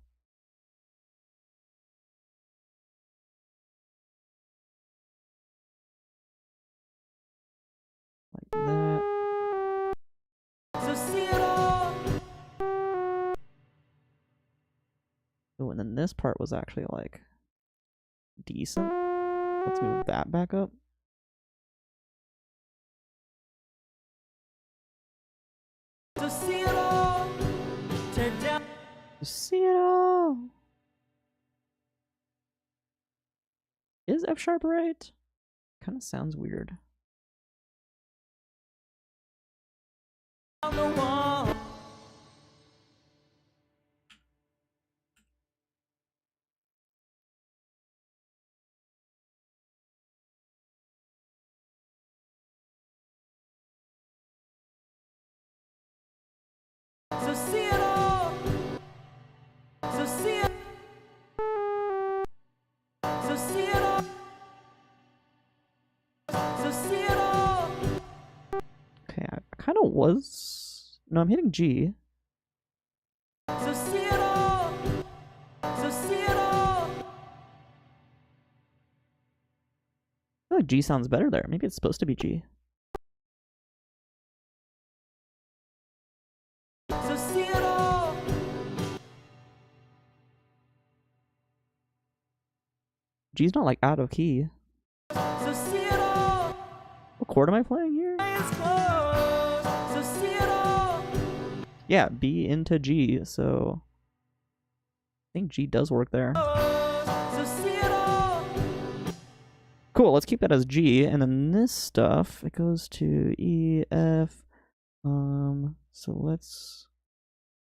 Like that. So see it all. Oh, and then this part was actually like decent. Let's move that back up. So see it all, tear down. See it all. Is F sharp right? Kind of sounds weird. On the wall. So see it all. So see it. So see it all. So see it all. Okay, I kind of was. No, I'm hitting G. So see it all. So see it all. I feel like G sounds better there. Maybe it's supposed to be G. So see it all. G's not like out of key. So see it all. What chord am I playing here? It's close. So see it all. Yeah, B into G, so I think G does work there. So see it all. Cool, let's keep that as G, and then this stuff, it goes to E, F, so let's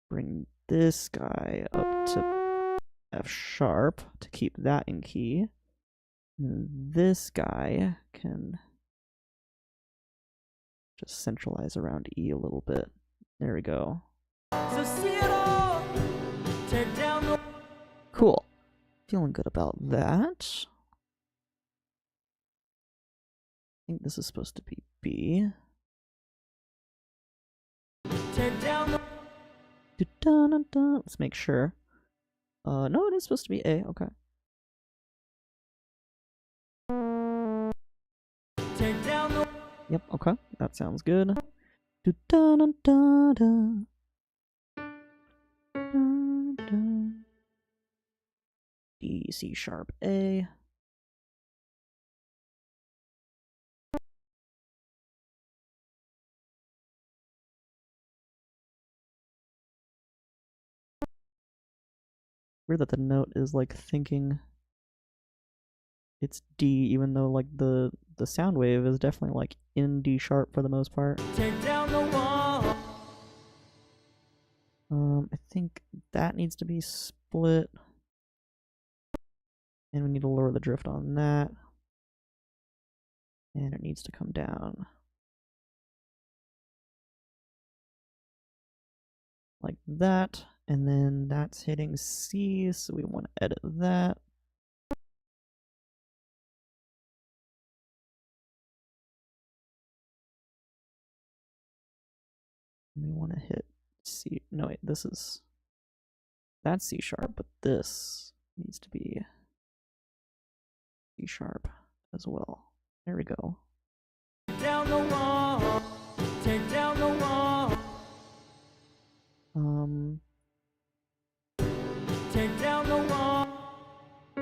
bring this guy up to F sharp to keep that in key. And this guy can just centralize around E a little bit. There we go. So see it all. Tear down the. Cool. Feeling good about that. I think this is supposed to be B. Tear down the. Let's make sure. No, it is supposed to be A. Okay. Tear down the. Yep. Okay. That sounds good. D, C sharp, A. Weird that the note is like thinking it's D, even though like the sound wave is definitely like in D sharp for the most part. Tear down the wall. I think that needs to be split. And we need to lower the drift on that. And it needs to come down. Like that. And then that's hitting C, so we want to edit that. And we want to hit C. No, wait, this is. That's C sharp, but this needs to be C sharp as well. There we go. Down the wall. Tear down the wall. Tear down the wall. I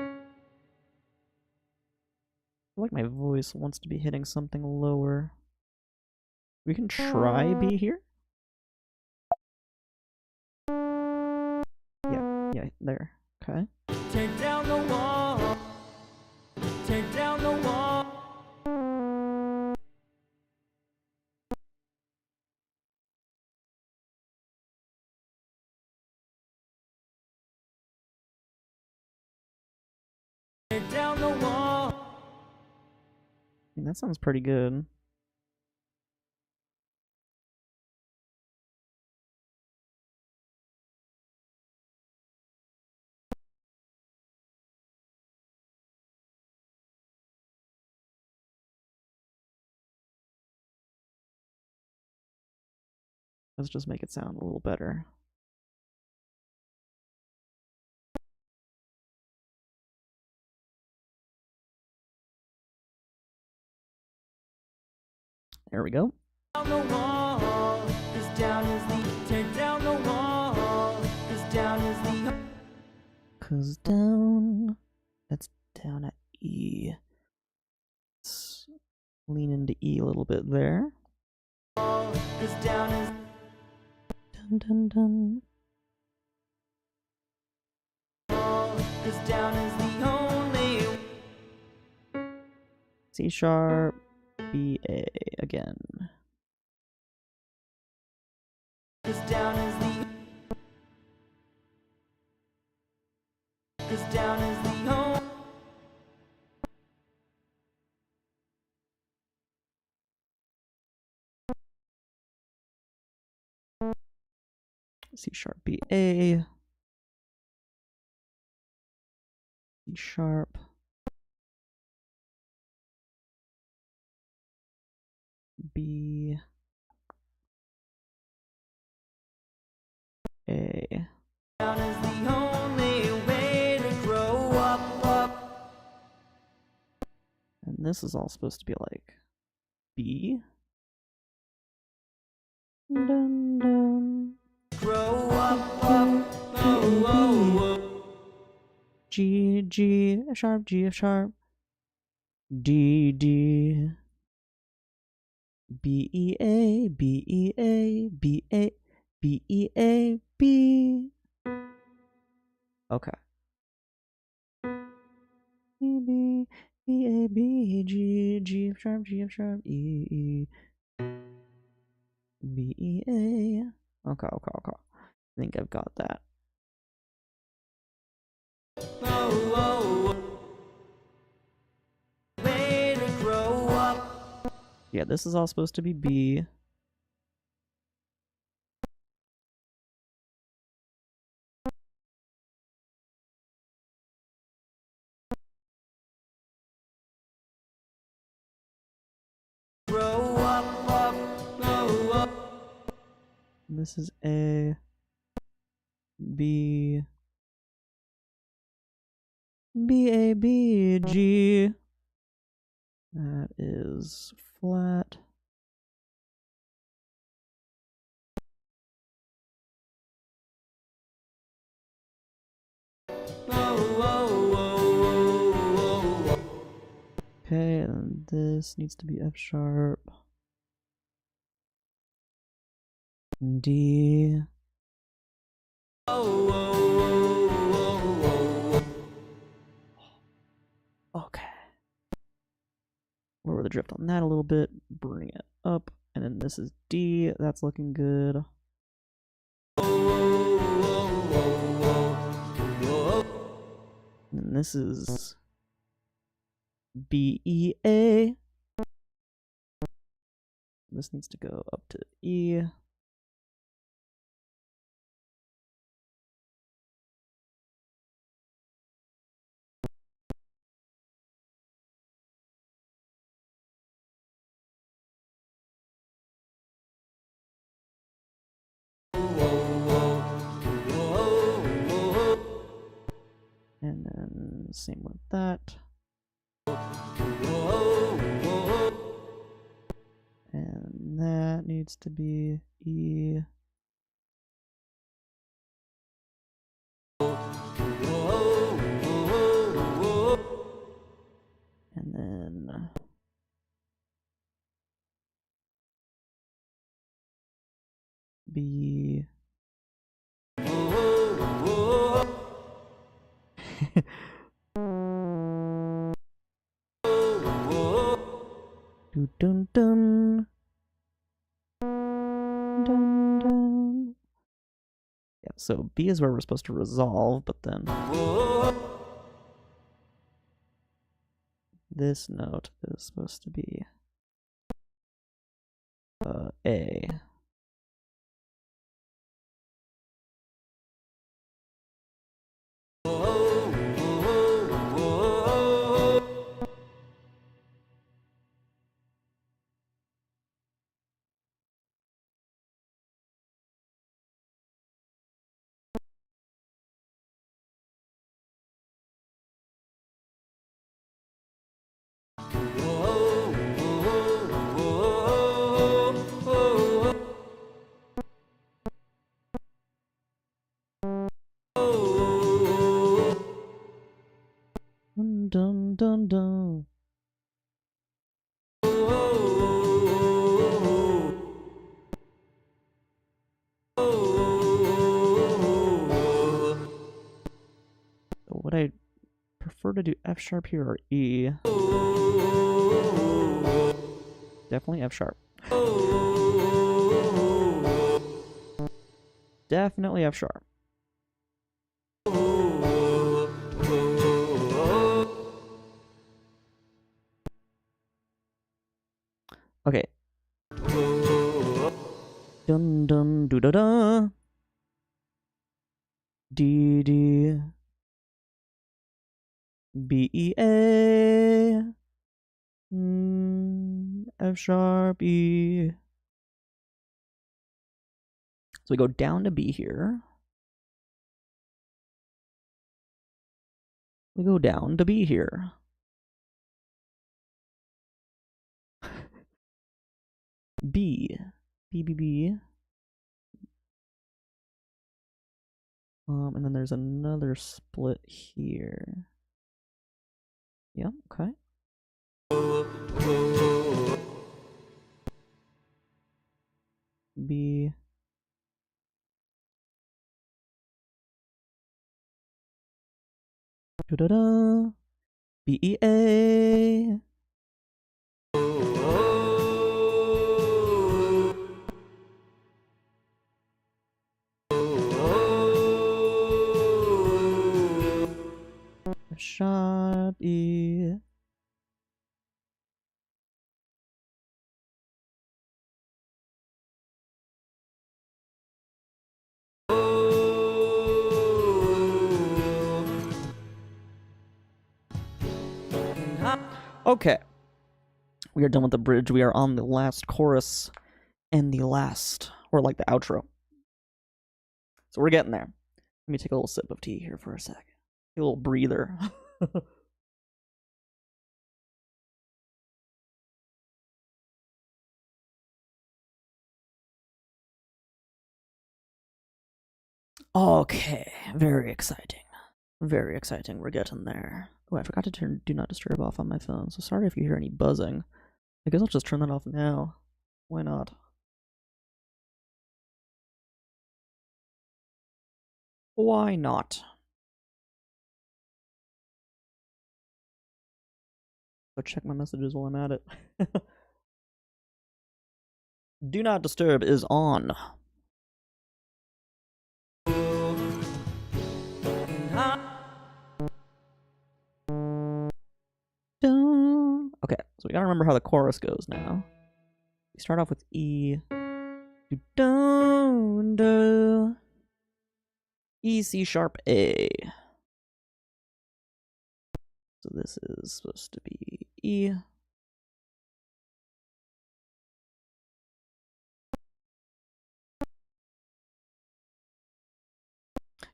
feel like my voice wants to be hitting something lower. We can try B here. Yeah, there. Okay. Tear down the wall. Tear down the wall. Tear down the wall. I mean, that sounds pretty good. Let's just make it sound a little better. There we go. Down the wall. This down is the. Tear down the wall. This down is the. Cause down, that's down at E. Let's lean into E a little bit there. This down is Dun dun dun. this down is the only C sharp, B A again. this down is the only C sharp, B A. C sharp. B A. down is the only way to grow up. And this is all supposed to be like B. Dun dun. Grow up. Oh. G G F sharp, G F sharp. D D. B E A, B E A, B A, B E A, B. Okay. B B E A B G G F sharp, G F sharp, E E B E A. Okay. I think I've got that. Oh. Way to grow up. Yeah, this is all supposed to be B. Grow up. Oh. This is A. B. B A B G. That is flat. Oh. Okay, and this needs to be F sharp. D. Okay. Lower the drift on that a little bit, bring it up, and then this is D. That's looking good. And this is B E A. This needs to go up to E. And then same with that. And that needs to be E. And then B. Dun dun. Dun dun. Yeah, so B is where we're supposed to resolve, but then this note is supposed to be A. prefer to do F sharp here or E? Definitely F sharp. Definitely F sharp. Okay. Dun dun do da da. D D B E A. F sharp E. So we go down to B here. We go down to B here. B. B, B, B. And then there's another split here. Yep, okay. B. Da-da-da. B, E, A. Sharp E. Okay. We are done with the bridge. We are on the last chorus and the last, or like the outro. So we're getting there. Let me take a little sip of tea here for a sec. A little breather. Okay, very exciting. Very exciting. We're getting there. Oh, I forgot to turn Do Not Disturb off on my phone, so sorry if you hear any buzzing. I guess I'll just turn that off now. Why not? Why not? Go check my messages while I'm at it. Do Not Disturb is on. Okay, so we gotta remember how the chorus goes now. We start off with E. Do, E, C sharp, A. So this is supposed to be E.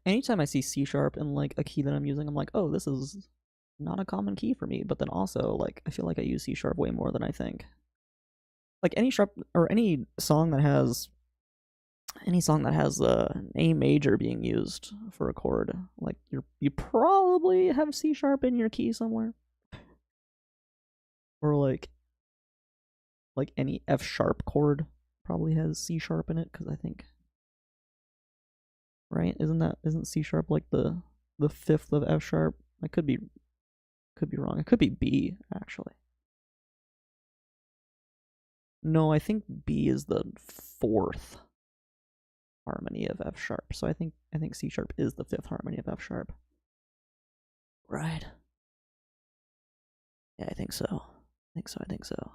Anytime I see C sharp in like a key that I'm using, I'm like, oh, this is not a common key for me. But then also, like, I feel like I use C sharp way more than I think. Like any sharp or any song that has A major being used for a chord, like you probably have C sharp in your key somewhere, or like any F sharp chord probably has C sharp in it, because I think, right? Isn't C sharp like the fifth of F sharp? I could be wrong. It could be B actually. No, I think B is the fourth harmony of F sharp. So I think C sharp is the fifth harmony of F sharp. Right. Yeah, I think so. I think so.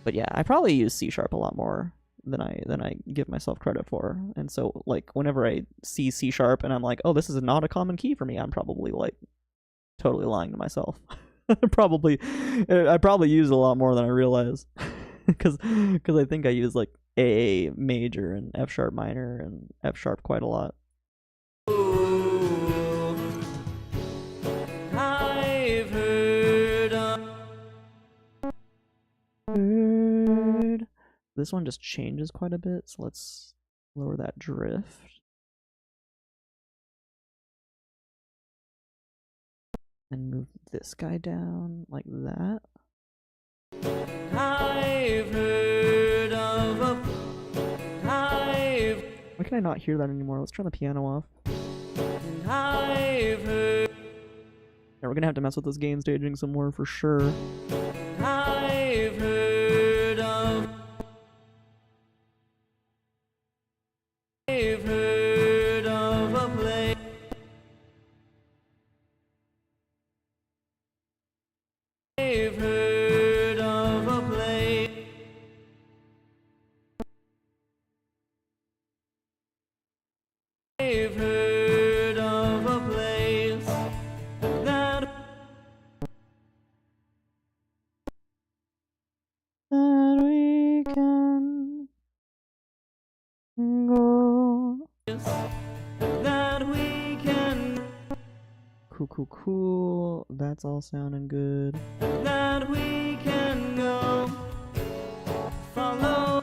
But yeah, I probably use C sharp a lot more than I give myself credit for. And so like whenever I see C sharp and I'm like, oh, this is not a common key for me, I'm probably like totally lying to myself. I probably use it a lot more than I realize. Because I think I use like A major and F sharp minor and F sharp quite a lot. I've heard. This one just changes quite a bit, so let's lower that drift. And move this guy down like that. I've heard of Why can I not hear that anymore? Let's turn the piano off. I've heard, Yeah, we're gonna have to mess with this gain staging some more for sure. I've heard of, I've heard of a place, I've heard of a place, I've heard of a place that We can go. that we can, Cool. That's all sounding good. that we can go, follow,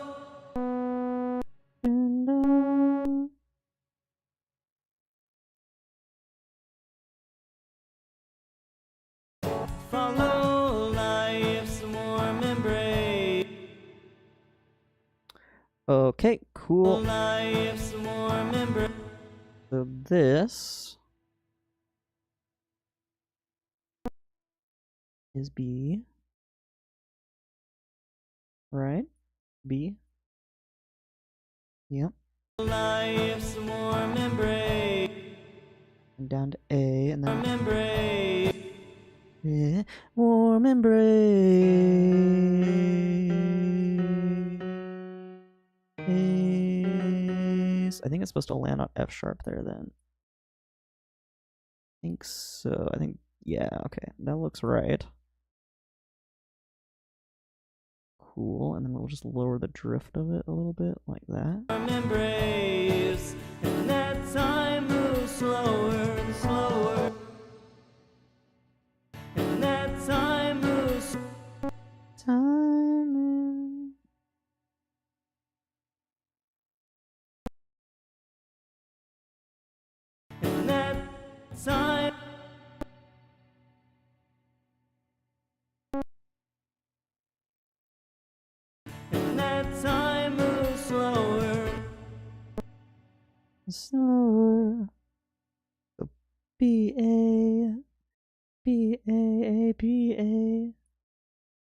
And, follow life's warm embrace, okay, cool. life's warm embrace, So this is B. Right? B. Yep. life's warm embrace, And down to A, and then embrace, yeah, warm embrace. I think it's supposed to land on F sharp there then. I think so. Yeah, okay. That looks right. Cool. And then we'll just lower the drift of it a little bit like that. embrace, and that time moves slower and slower, and that time moves, Time. and that time, and that time moves slower, Slower. So B A B A A B A.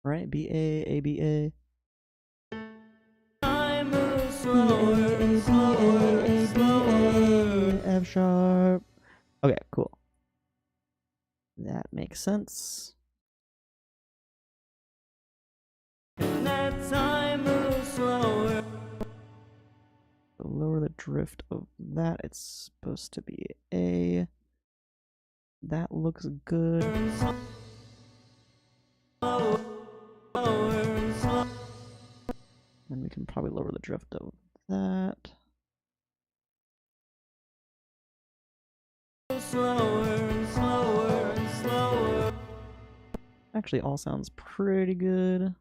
Right? B A A B A. time moves B A A slower, B A A B A. F sharp. Okay, cool. That makes sense. and that time moves slower, So lower the drift of that. It's supposed to be A. That looks good. And we can probably lower the drift of that. slower, Actually, all sounds pretty good.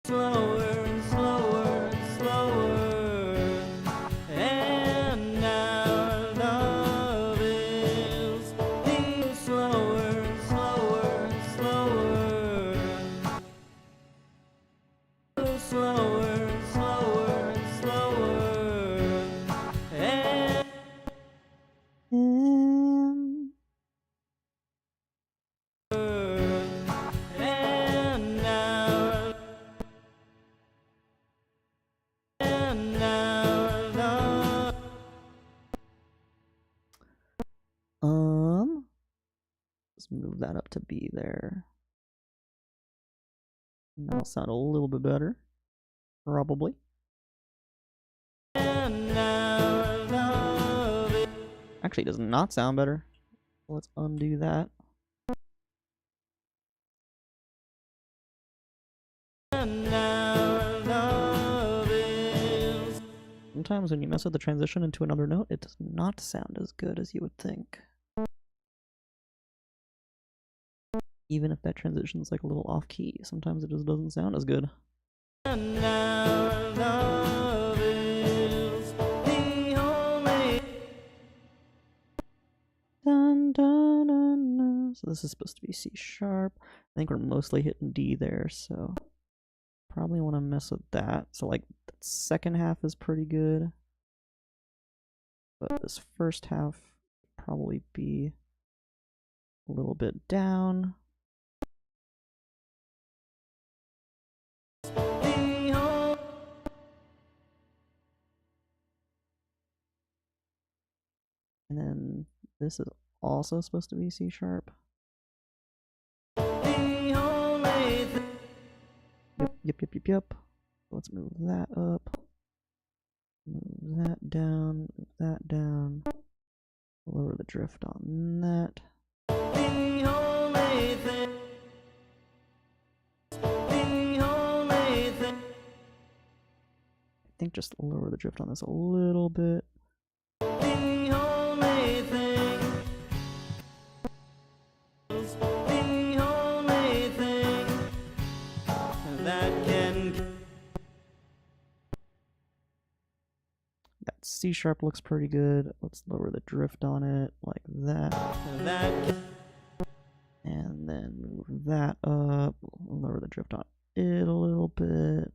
slower, slower, slower, and our love is the slower, slower, slower, slower, slower, slower, and our love. Let's move that up to B there. And that'll sound a little bit better. Probably. Actually, it does not sound better. Let's undo that. Sometimes when you mess with the transition into another note, it does not sound as good as you would think. Even if that transition is like a little off key, sometimes it just doesn't sound as good. And our love is the only Dun, dun, dun, dun. So this is supposed to be C sharp. I think we're mostly hitting D there, so probably want to mess with that. So like the second half is pretty good, but this first half probably be a little bit down. And then this is also supposed to be C sharp. Yep. Let's move that up. Move that down. Move that down. Lower the drift on that. I think just lower the drift on this a little bit. That C sharp looks pretty good. Let's lower the drift on it like that. And then move that up. Lower the drift on it a little bit.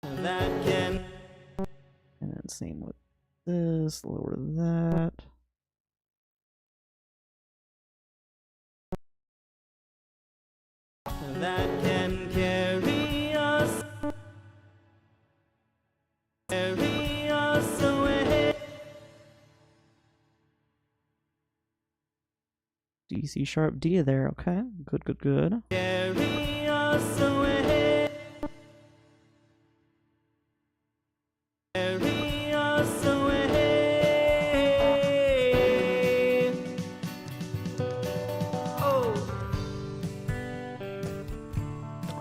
And then same with this. Lower that. That can carry us away. D, C sharp, D there. Okay, good. Carry us away. Carry us away. Oh.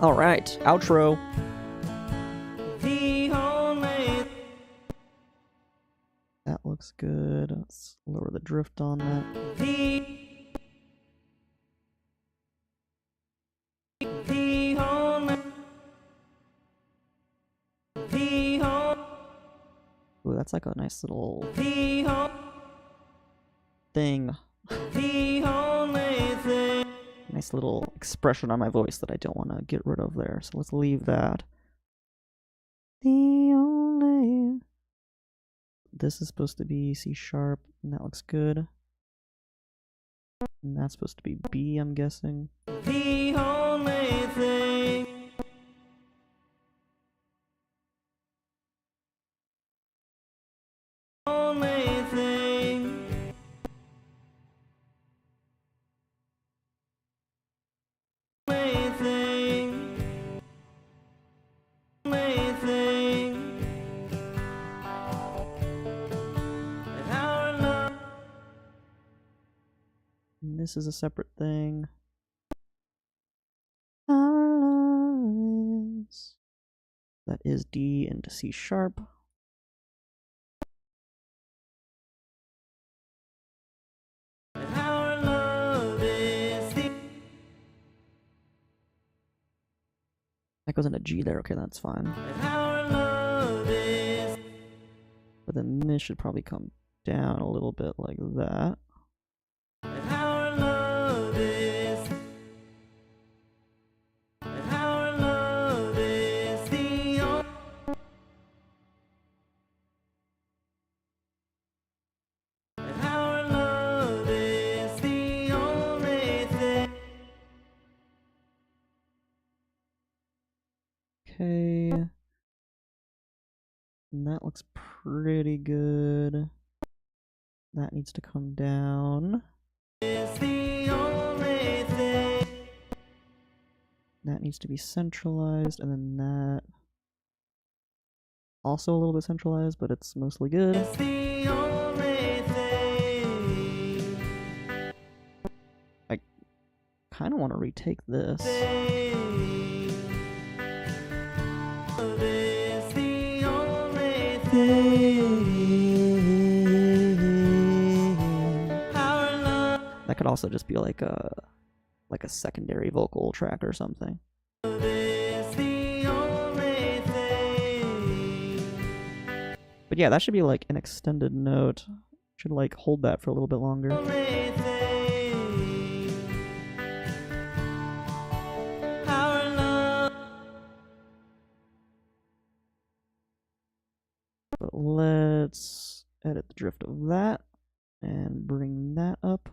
All right, outro. The only That looks good. Let's lower the drift on that. the only Ooh, that's like a nice little the thing. only thing. Nice little expression on my voice that I don't want to get rid of there. So let's leave that. The only. This is supposed to be C sharp, and that looks good. And that's supposed to be B, I'm guessing. The only thing. Only thing. Only thing. Only thing. Our love. And this is a separate thing. Our love is. That is D into C sharp. Our love is the That goes into G there. Okay, that's fine. our love is But then this should probably come down a little bit like that. our love is our love is the only our love is the only thing. Okay. And that looks pretty good. That needs to come down. Is the only thing. That needs to be centralized, and then that also a little bit centralized, but it's mostly good. Is the only thing. Kind of want to retake this. Love is the only thing. Our love That could also just be like a secondary vocal track or something. is the only thing. But yeah, that should be like an extended note. Should like hold that for a little bit longer. Only thing. edit the drift of that and bring that up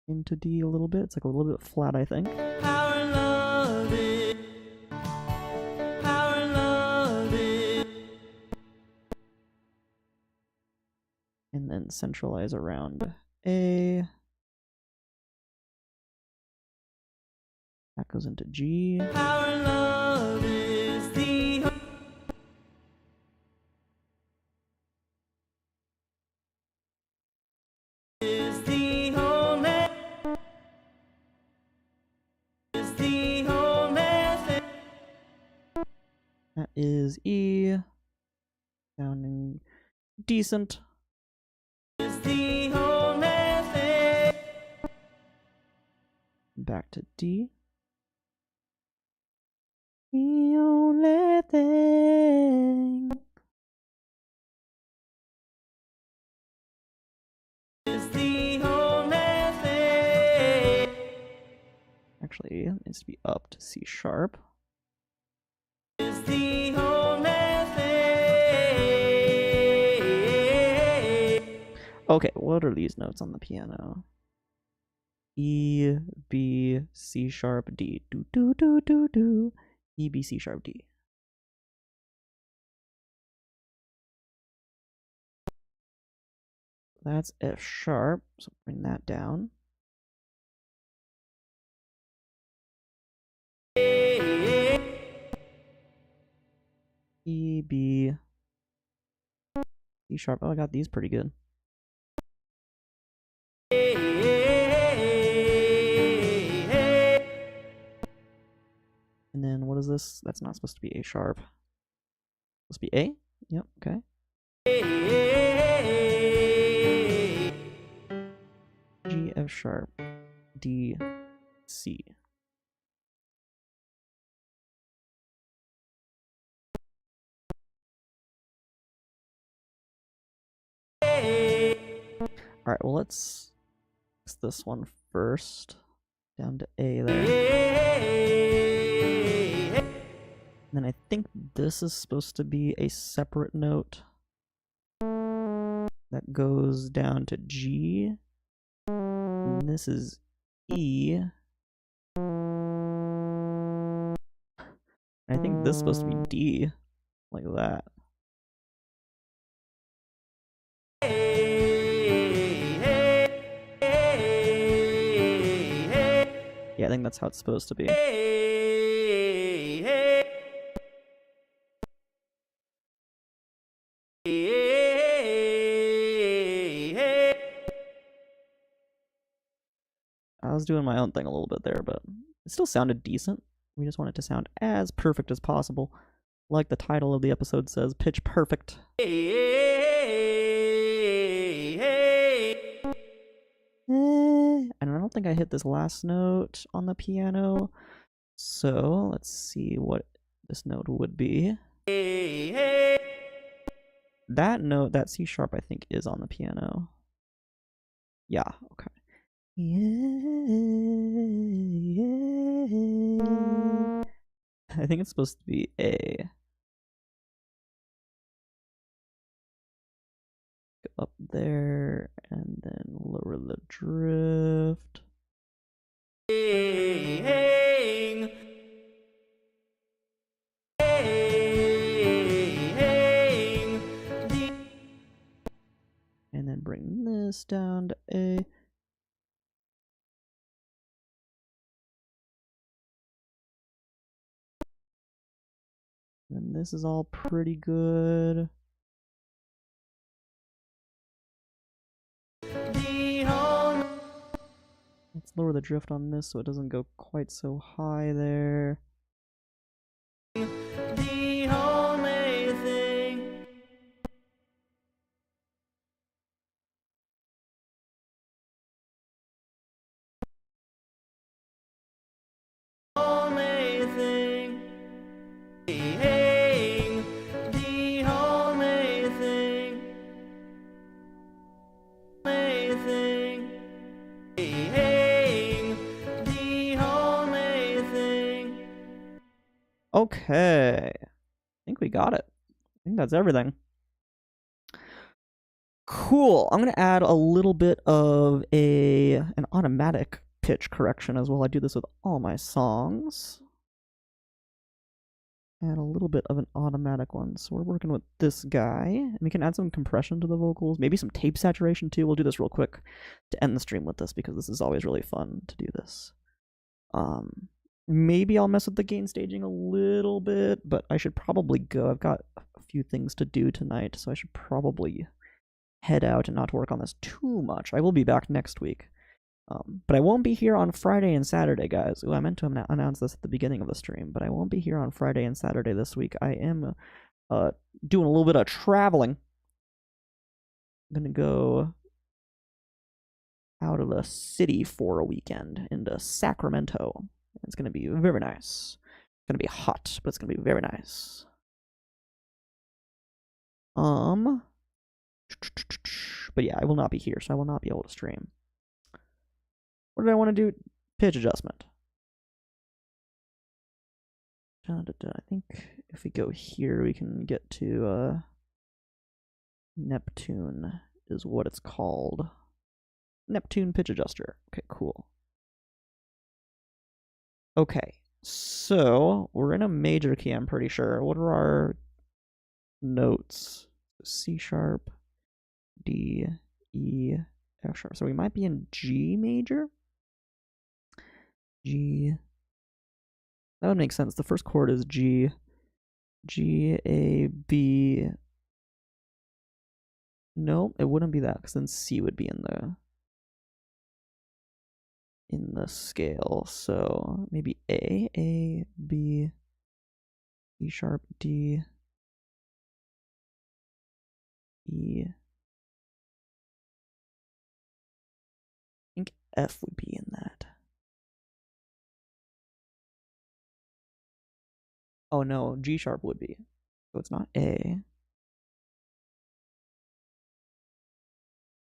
into D a little bit. It's like a little bit flat, I think. Our love is, our love is. And then centralize around A. That goes into G. Our love is the only thing. That is E. Sounding decent. Is the only thing. Back to D. The only thing. Is the only thing. Actually, it needs to be up to C sharp. Is the only thing. Okay, what are these notes on the piano? E, B, C sharp, D. Do, do, do, do, do. E, B, C sharp, D. That's F sharp, so bring that down. E, B, C sharp. Oh, I got these pretty good. And then what is this? That's not supposed to be A sharp. Supposed to be A? Yep, okay. G, F sharp, D, C. Alright, well let's fix this one first. Down to A there. And then I think this is supposed to be a separate note that goes down to G. And this is E. And I think this is supposed to be D, like that. Yeah, I think that's how it's supposed to be. I was doing my own thing a little bit there, but it still sounded decent. We just want it to sound as perfect as possible. Like the title of the episode says, pitch perfect. And I don't think I hit this last note on the piano. So let's see what this note would be. That note, that C sharp, I think is on the piano. Yeah, okay. I think it's supposed to be A. Go up there and then lower the drift. And then bring this down to A. And this is all pretty good. Let's lower the drift on this so it doesn't go quite so high there. The only thing. Only thing. The only thing. Only thing. The only thing. Okay. I think we got it. I think that's everything. Cool. I'm gonna add a little bit of an automatic pitch correction as well. I do this with all my songs. Add a little bit of an automatic one. So we're working with this guy. And we can add some compression to the vocals, maybe some tape saturation too. We'll do this real quick to end the stream with this because this is always really fun to do this. Maybe I'll mess with the gain staging a little bit, but I should probably go. I've got a few things to do tonight, so I should probably head out and not work on this too much. I will be back next week. But I won't be here on Friday and Saturday, guys. Ooh, I meant to announce this at the beginning of the stream, but I won't be here on Friday and Saturday this week. I am doing a little bit of traveling. I'm going to go out of the city for a weekend into Sacramento. It's going to be very nice. It's going to be hot, but it's going to be very nice. But yeah, I will not be here, so I will not be able to stream. What did I want to do? Pitch adjustment. I think if we go here, we can get to Neptune is what it's called. Neptune pitch adjuster. Okay, cool. Okay, so we're in a major key, I'm pretty sure. What are our notes? C sharp, D, E, F sharp. So we might be in G major? G. That would make sense. The first chord is G. G, A, B. No, it wouldn't be that, because then C would be in the scale. So maybe A, B, E sharp, D, E. I think F would be in that. Oh no, G sharp would be. So it's not A.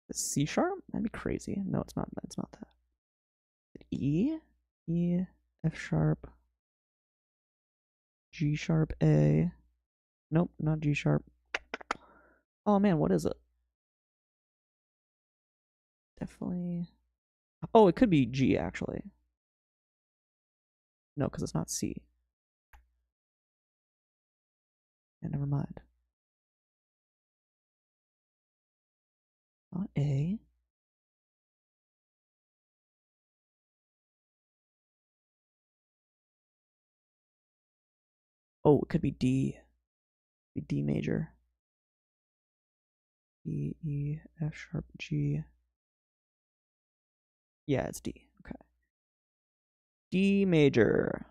It's C sharp? That'd be crazy. No, it's not. It's not that. E, E, F sharp, G sharp, A. Nope, not G sharp. Oh man, what is it? Definitely. Oh, it could be G actually. No, because it's not C. Yeah, never mind. Not A. Oh, it could be D. Be D major. D, E, F sharp, G. Yeah, it's D. Okay. D major.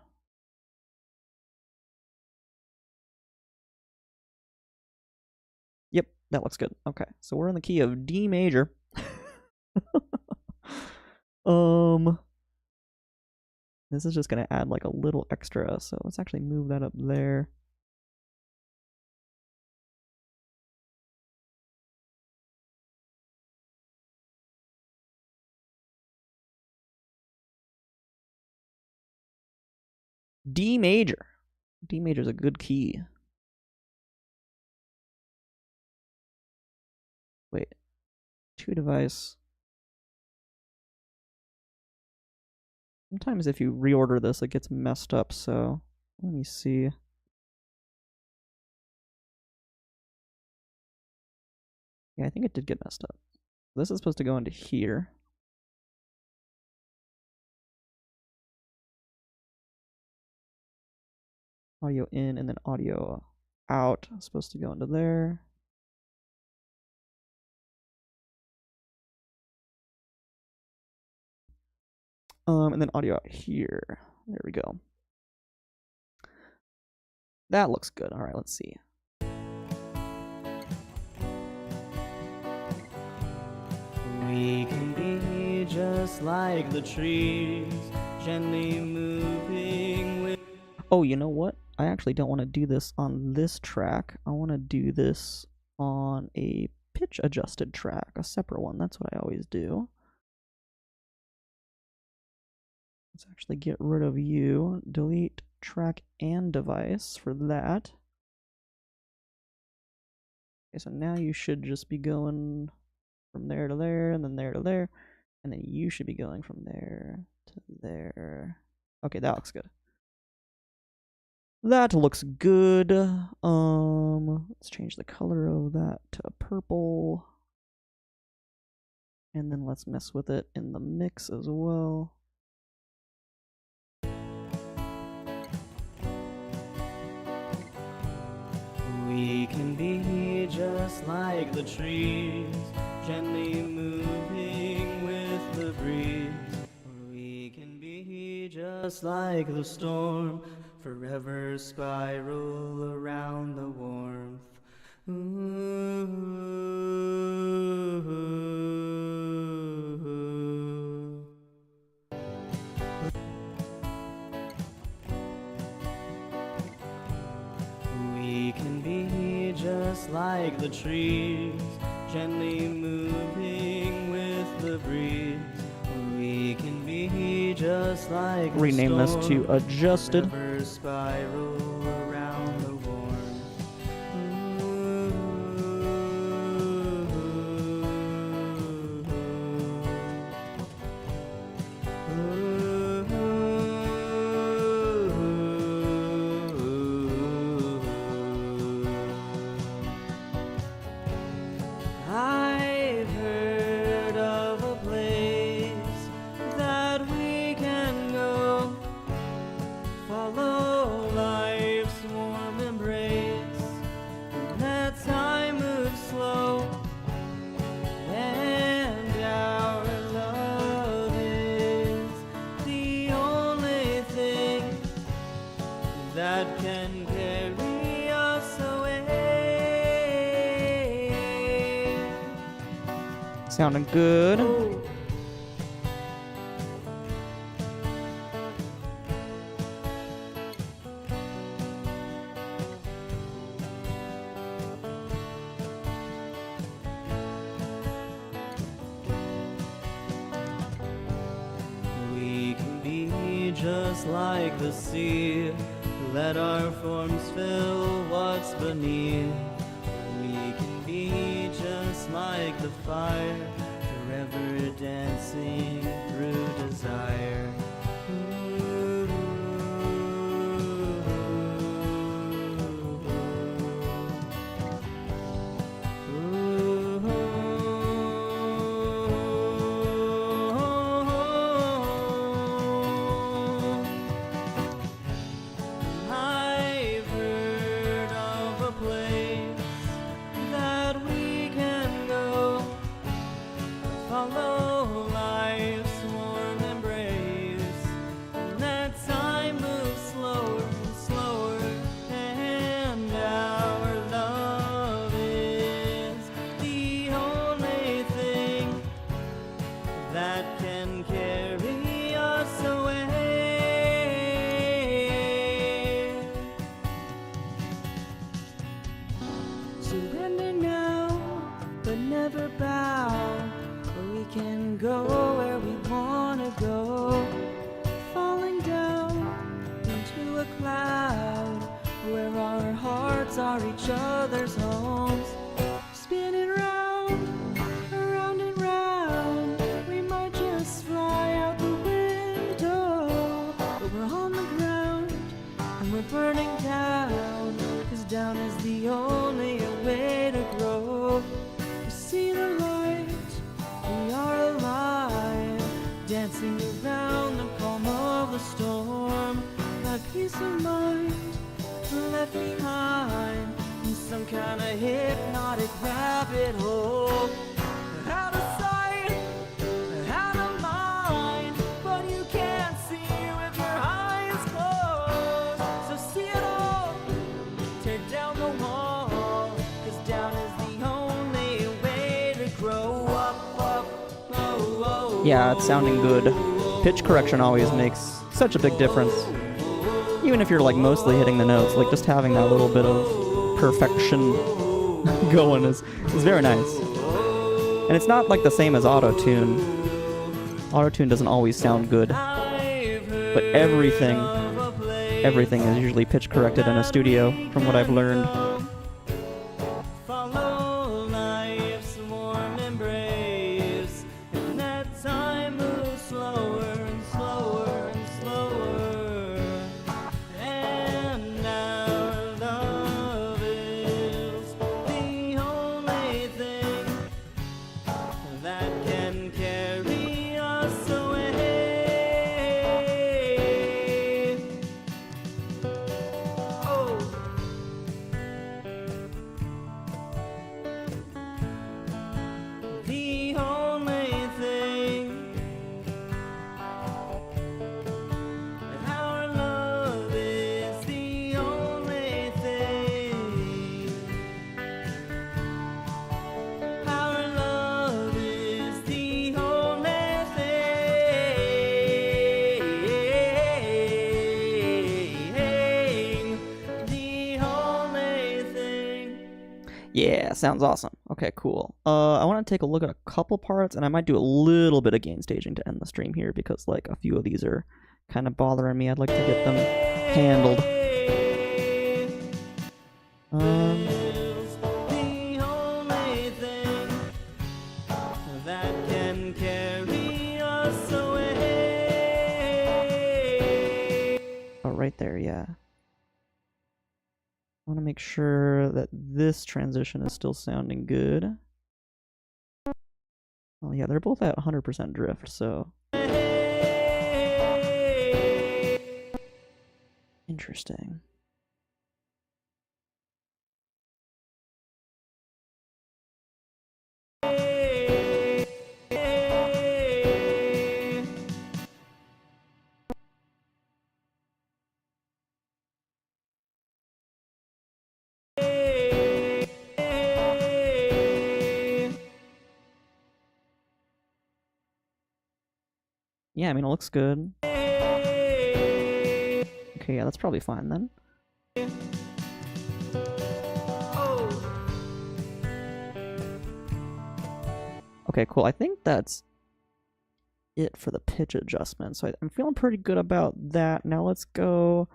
Yep, that looks good. Okay, so we're in the key of D major. This is just gonna add like a little extra, so let's actually move that up there. D major. D major is a good key. Wait, 2 device. Sometimes if you reorder this, it gets messed up, so let me see. Yeah, I think it did get messed up. This is supposed to go into here. Audio in and then audio out. It's supposed to go into there. And then audio out here. There we go. That looks good. All right, let's see. We can be just like the trees, gently moving with. Oh, you know what? I actually don't want to do this on this track. I want to do this on a pitch adjusted track, a separate one. That's what I always do. Let's actually get rid of you. Delete track and device for that. Okay, so now you should just be going from there to there, and then there to there, and then you should be going from there to there. Okay, that looks good. That looks good. Let's change the color of that to purple. And then let's mess with it in the mix as well. We can be just like the trees, gently moving with the breeze. Or we can be just like the storm, forever spiral around the warmth. Ooh. We can be just like the trees, gently moving with the breeze. We can be just like the Rename this to storm, adjusted. forever spiral around the warmth. I've heard of a place that we can go, follow life's warm embrace, and that time moves slow, and our love is the only thing that can carry us away. Sounding good. Oh. We can be just like the sea, let our forms fill what's beneath. We can be just like the fire, forever dancing through desire. I've heard of a place that we can go, follow life's warm embrace, and that time moves slower and slower, and our love is the only thing that can carry us away. Surrender now, but never bow. Or we can go where we wanna go. Falling down into a cloud, where our hearts are each other's homes. Spinning round, around and round. We might just fly out the window, but we're on the ground and we're burning down. 'Cause down is the only way to grow. We see the light, we are alive, dancing around the calm of the storm. That peace of mind left behind in some kind of hypnotic rabbit hole. Out of sight, out of mind, but you can't see with your eyes closed. So see it all, tear down the wall, 'cause down is the only way to grow up, oh, oh. Yeah, it's sounding good. Pitch correction always makes such a big difference. Even if you're like mostly hitting the notes, like just having that little bit of perfection going is very nice. And it's not like the same as auto-tune. Auto-tune doesn't always sound good, but everything is usually pitch corrected in a studio from what I've learned. Follow life's warm embrace. Yeah, sounds awesome. Okay, cool. I want to take a look at a couple parts, and I might do a little bit of gain staging to end the stream here because, like, a few of these are kind of bothering me. I'd like to get them handled. The only thing that can carry us away. Oh, right there, yeah. I want to make sure that this transition is still sounding good. Oh yeah, they're both at 100% drift, so... Interesting. Yeah, I mean, it looks good. Okay, yeah, that's probably fine then. Okay, cool. I think that's it for the pitch adjustment. So I'm feeling pretty good about that. Now let's go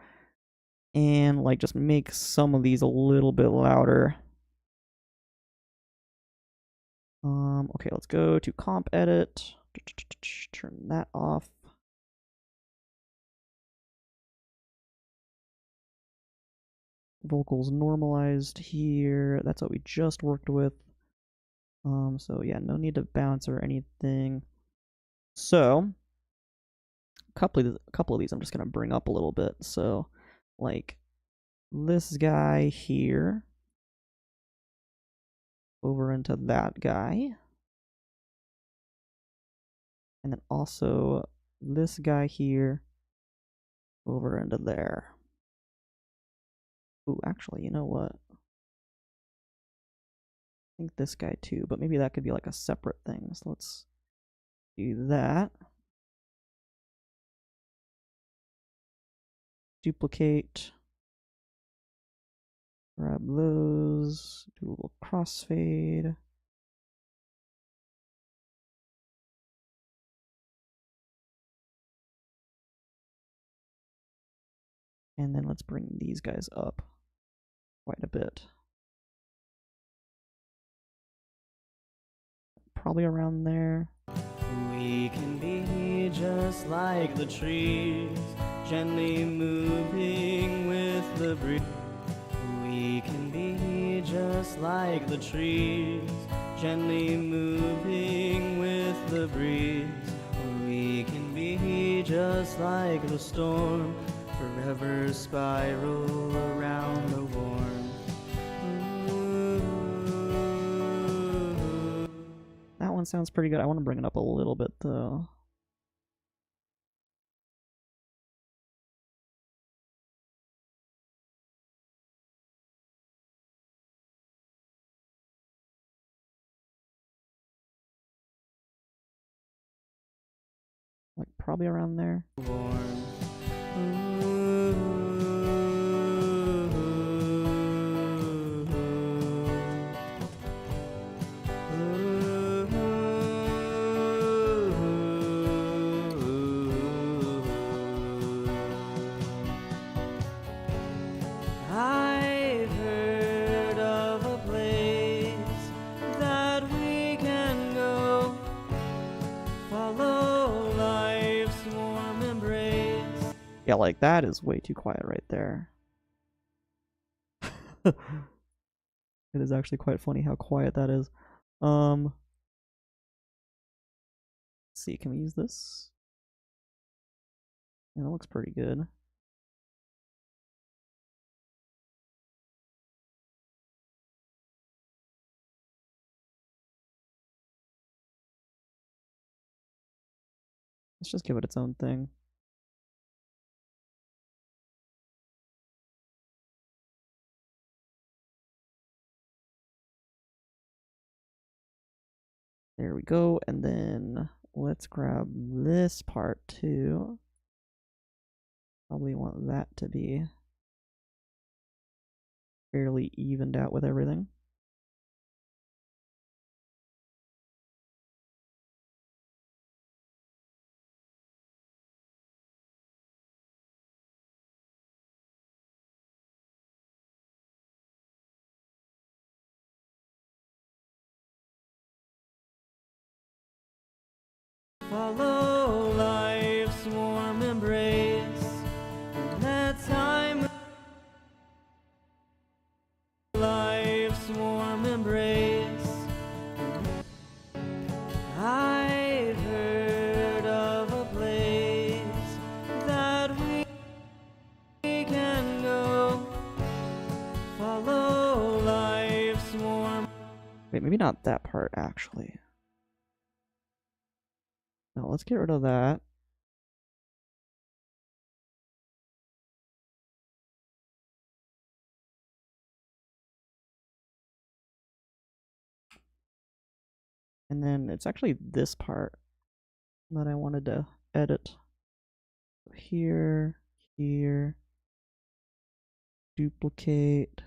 and like just make some of these a little bit louder. Okay, let's go to comp edit. Turn that off. Vocals normalized here. That's what we just worked with. So yeah, no need to bounce or anything. So a couple of these I'm just gonna bring up a little bit. So like this guy here over into that guy. And then also this guy here over into there. Ooh, actually, you know what? I think this guy too, but maybe that could be like a separate thing. So let's do that. Duplicate. Grab those. Do a little crossfade. And then let's bring these guys up quite a bit. Probably around there. We can be just like the trees, gently moving with the breeze. We can be just like the trees, gently moving with the breeze. We can be just like the storm, forever spiral around the warm. That one sounds pretty good. I want to bring it up a little bit though. Like probably around there. Warm. I've heard of a place that we can go, follow life's warm embrace. Yeah, like that is way too quiet right there. It is actually quite funny how quiet that is. Let's see, can we use this? Yeah, that looks pretty good. Let's just give it its own thing. There we go. And then let's grab this part too. Probably want that to be fairly evened out with everything. Follow life's warm embrace. In that time, life's warm embrace. I've heard of a place that we can go. Follow life's warm. Wait, maybe not that part actually. No, let's get rid of that. And then it's actually this part that I wanted to edit. Here, here, duplicate.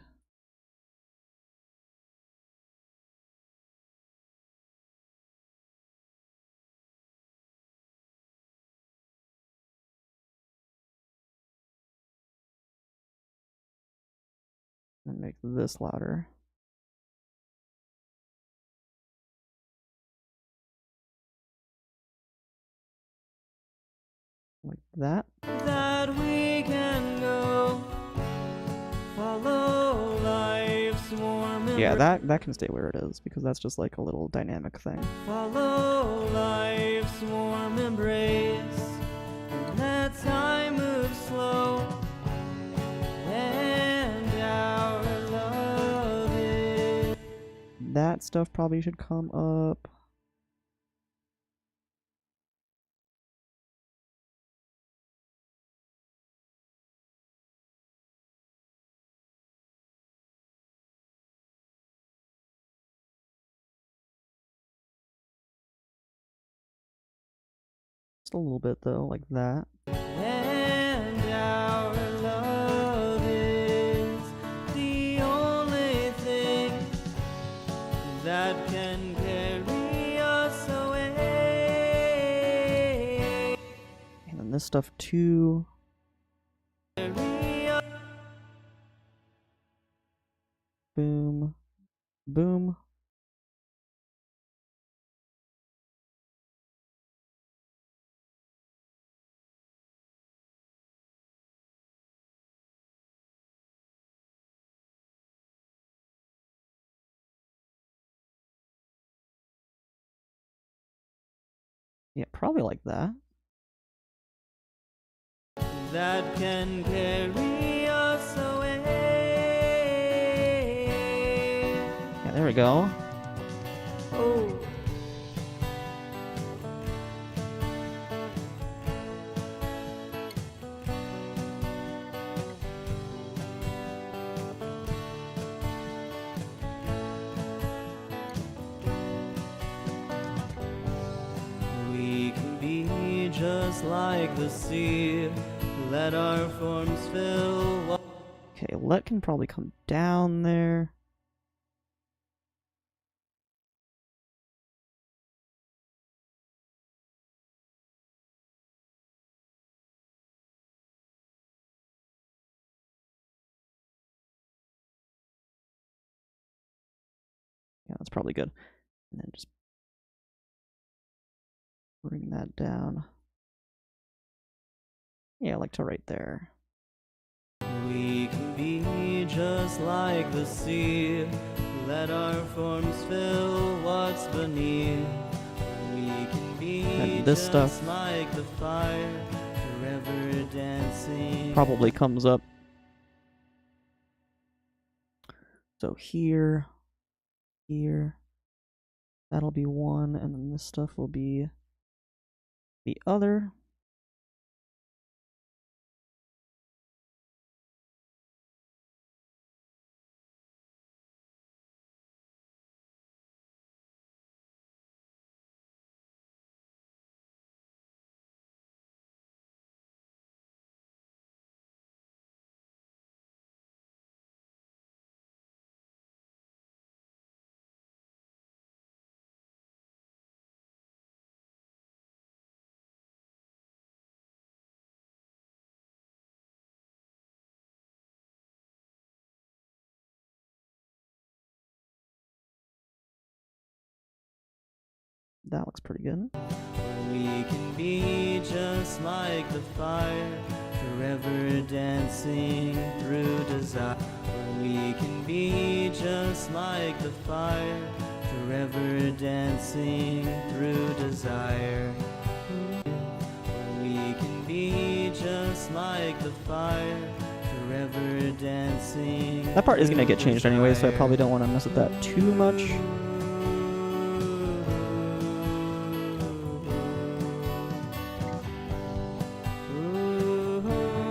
And make this louder. Like that. That we can go. Follow life's warm embrace. Yeah, that can stay where it is because that's just like a little dynamic thing. Follow life's warm embrace. And that time moves slow. And our love is. That stuff probably should come up. Just a little bit though, like that. And our love is the only thing that can carry us away. And then this stuff too. Carry us. Boom. Boom. Yeah, probably like that. That can carry us away. Yeah, there we go. Oh. We can be just like the sea. Let our forms fill. Okay, let can probably come down there. Yeah, that's probably good. And then just bring that down. Yeah, like to right there. We can be just like the sea. Let our forms fill what's beneath. We can be And this just stuff like the fire, forever dancing. probably comes up. So here, here, that'll be one, and then this stuff will be the other. That looks pretty good. We can be just like the fire, forever dancing through desire. We can be just like the fire, forever dancing through desire. We can be just like the fire, forever dancing. That part is gonna get changed anyway, so I probably don't want to mess with that too much.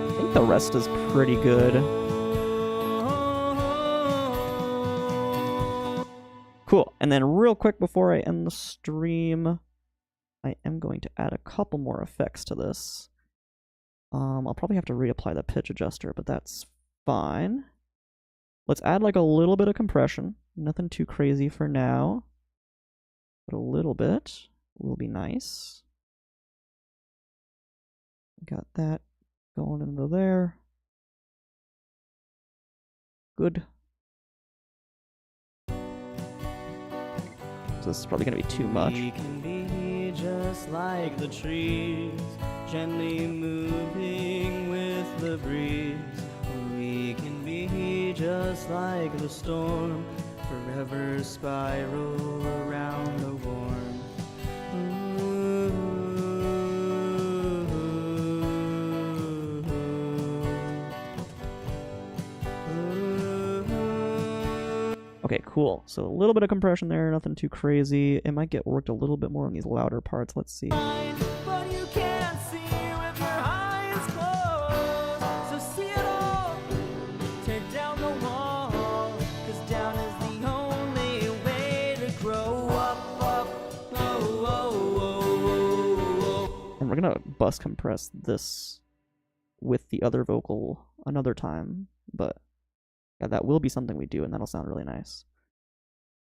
I think the rest is pretty good. Cool. And then real quick before I end the stream, I am going to add a couple more effects to this. I'll probably have to reapply the pitch adjuster, but that's fine. Let's add like a little bit of compression. Nothing too crazy for now, but a little bit will be nice. Got that going into there. Good. So this is probably going to be too much. We can be just like the trees, gently moving with the breeze. We can be just like the storm, forever spiral around the warm. Okay, cool. So a little bit of compression there, nothing too crazy. It might get worked a little bit more on these louder parts. Let's see. But you can't see with your eyes closed. So see it all. Tear down the wall. 'Cause down is the only way to grow up. And we're gonna bus compress this with the other vocal another time, but yeah, that will be something we do, and that'll sound really nice.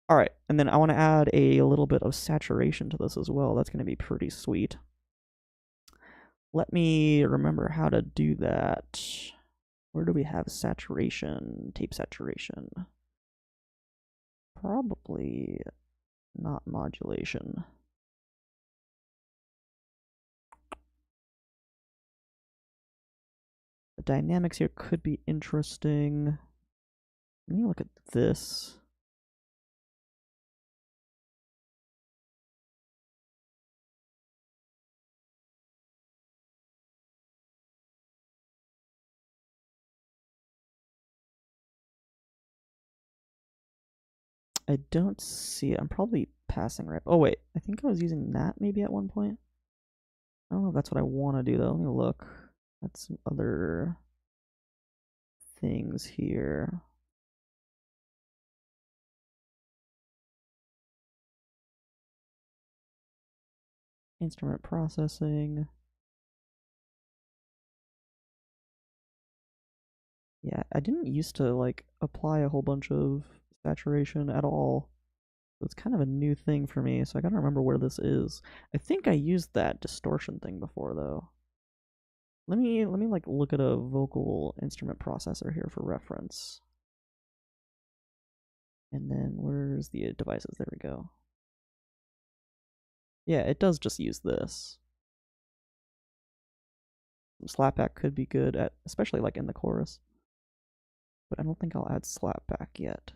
All right, and then I want to add a little bit of saturation to this as well. That's going to be pretty sweet. Let me remember how to do that. Where do we have saturation? Tape saturation. Probably not modulation. The dynamics here could be interesting. Let me look at this. I don't see it. I'm probably passing right. Oh wait, I think I was using that maybe at one point. I don't know if that's what I want to do though. Let me look at some other things here. Instrument processing. Yeah, I didn't used to like apply a whole bunch of saturation at all. So it's kind of a new thing for me, so I gotta remember where this is. I think I used that distortion thing before though. Let me like look at a vocal instrument processor here for reference. And then where's the devices? There we go. Yeah, it does just use this. Slapback could be good at, especially like in the chorus. But I don't think I'll add slapback yet.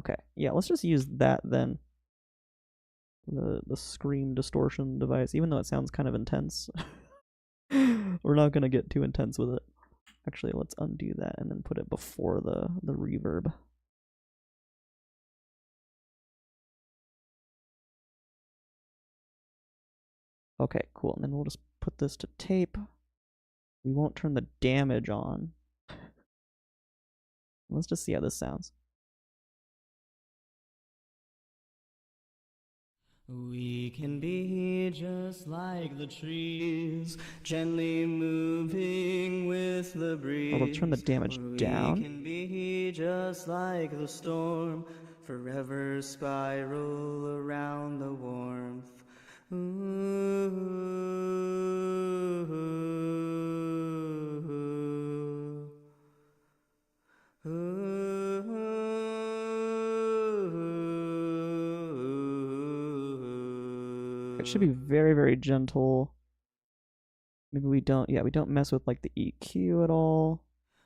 Okay, yeah, let's just use that then. The scream distortion device, even though it sounds kind of intense. We're not gonna get too intense with it. Actually, let's undo that and then put it before the reverb. Okay, cool. And then we'll just put this to tape. We won't turn the damage on. Let's just see how this sounds. We can be just like the trees, gently moving with the breeze. We'll turn the damage down. We can be just like the storm, forever spiral around the warmth. It should be very, very gentle. Maybe we don't, yeah, we don't mess with like the EQ at all.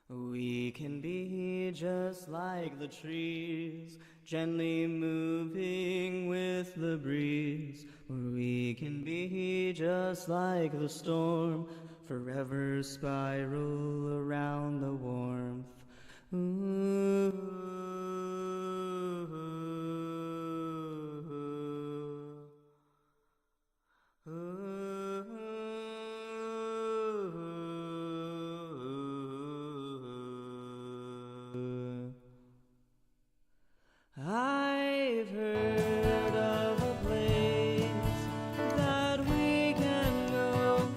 We can be just like the trees, gently moving with the breeze. Or we can be just like the storm, forever spiral around the warmth. I've heard of a place that we can go.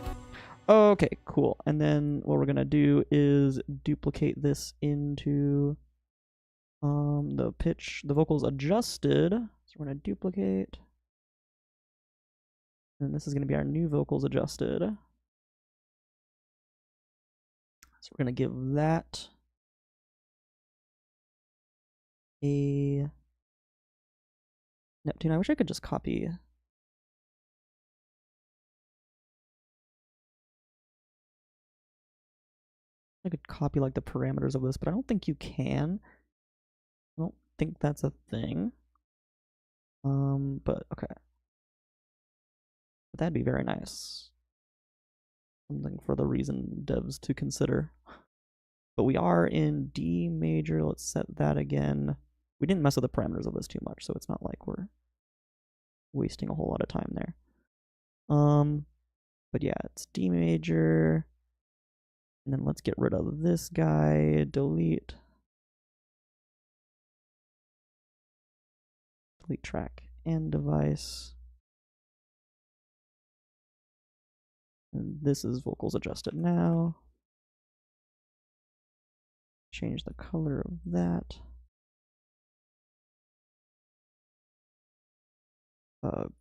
Okay, cool. And then what we're gonna do is duplicate this into the pitch, the vocals adjusted. So we're gonna duplicate. And this is gonna be our new vocals adjusted. So we're gonna give that a Neptune. I wish I could just copy. I could copy like the parameters of this, but I don't think you can. I don't think that's a thing. But okay. But that'd be very nice. Something for the Reason devs to consider. But we are in D major. Let's set that again. We didn't mess with the parameters of this too much, so it's not like we're wasting a whole lot of time there. But yeah, it's D major. And then let's get rid of this guy. Delete. Delete track and device. And this is vocals adjusted now. Change the color of that.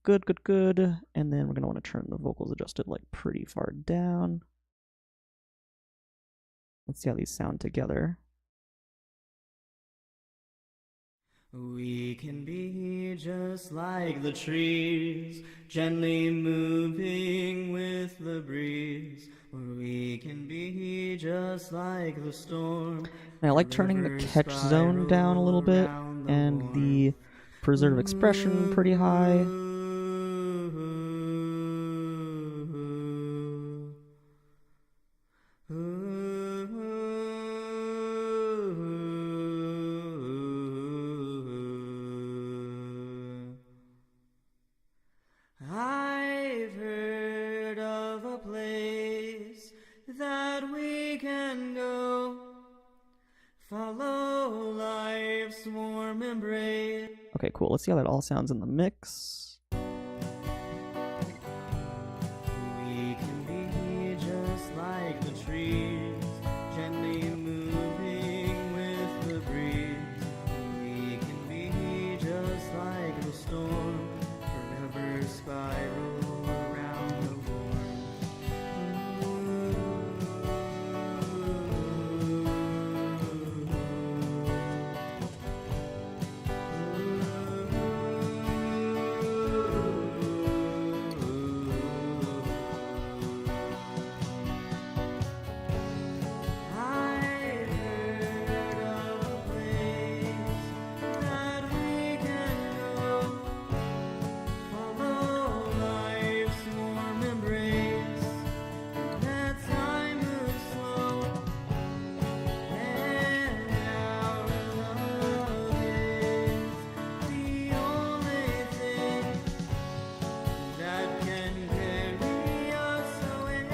Good, good, good. And then we're gonna want to turn the vocals adjusted like pretty far down. Let's see how these sound together. We can be just like the trees, gently moving with the breeze. Or we can be just like the storm. And I like turning the catch zone down a little bit and the preserve expression pretty high. I've heard of a place that we can go, follow life's warm embrace. Okay, cool. Let's see how that all sounds in the mix. We can be just like the trees, gently moving with the breeze. We can be just like the storm, forever spiral around the I've heard of a place that we can go, follow life's warm embrace. That time moves slow, and our love is the only thing that can carry us away.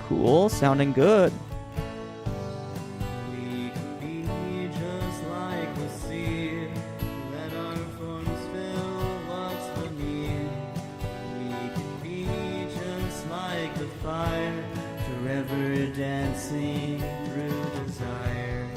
Cool, sounding good. We can be just like the sea, let our forms fill what's beneath. We can be just like the fire, forever dancing through desire.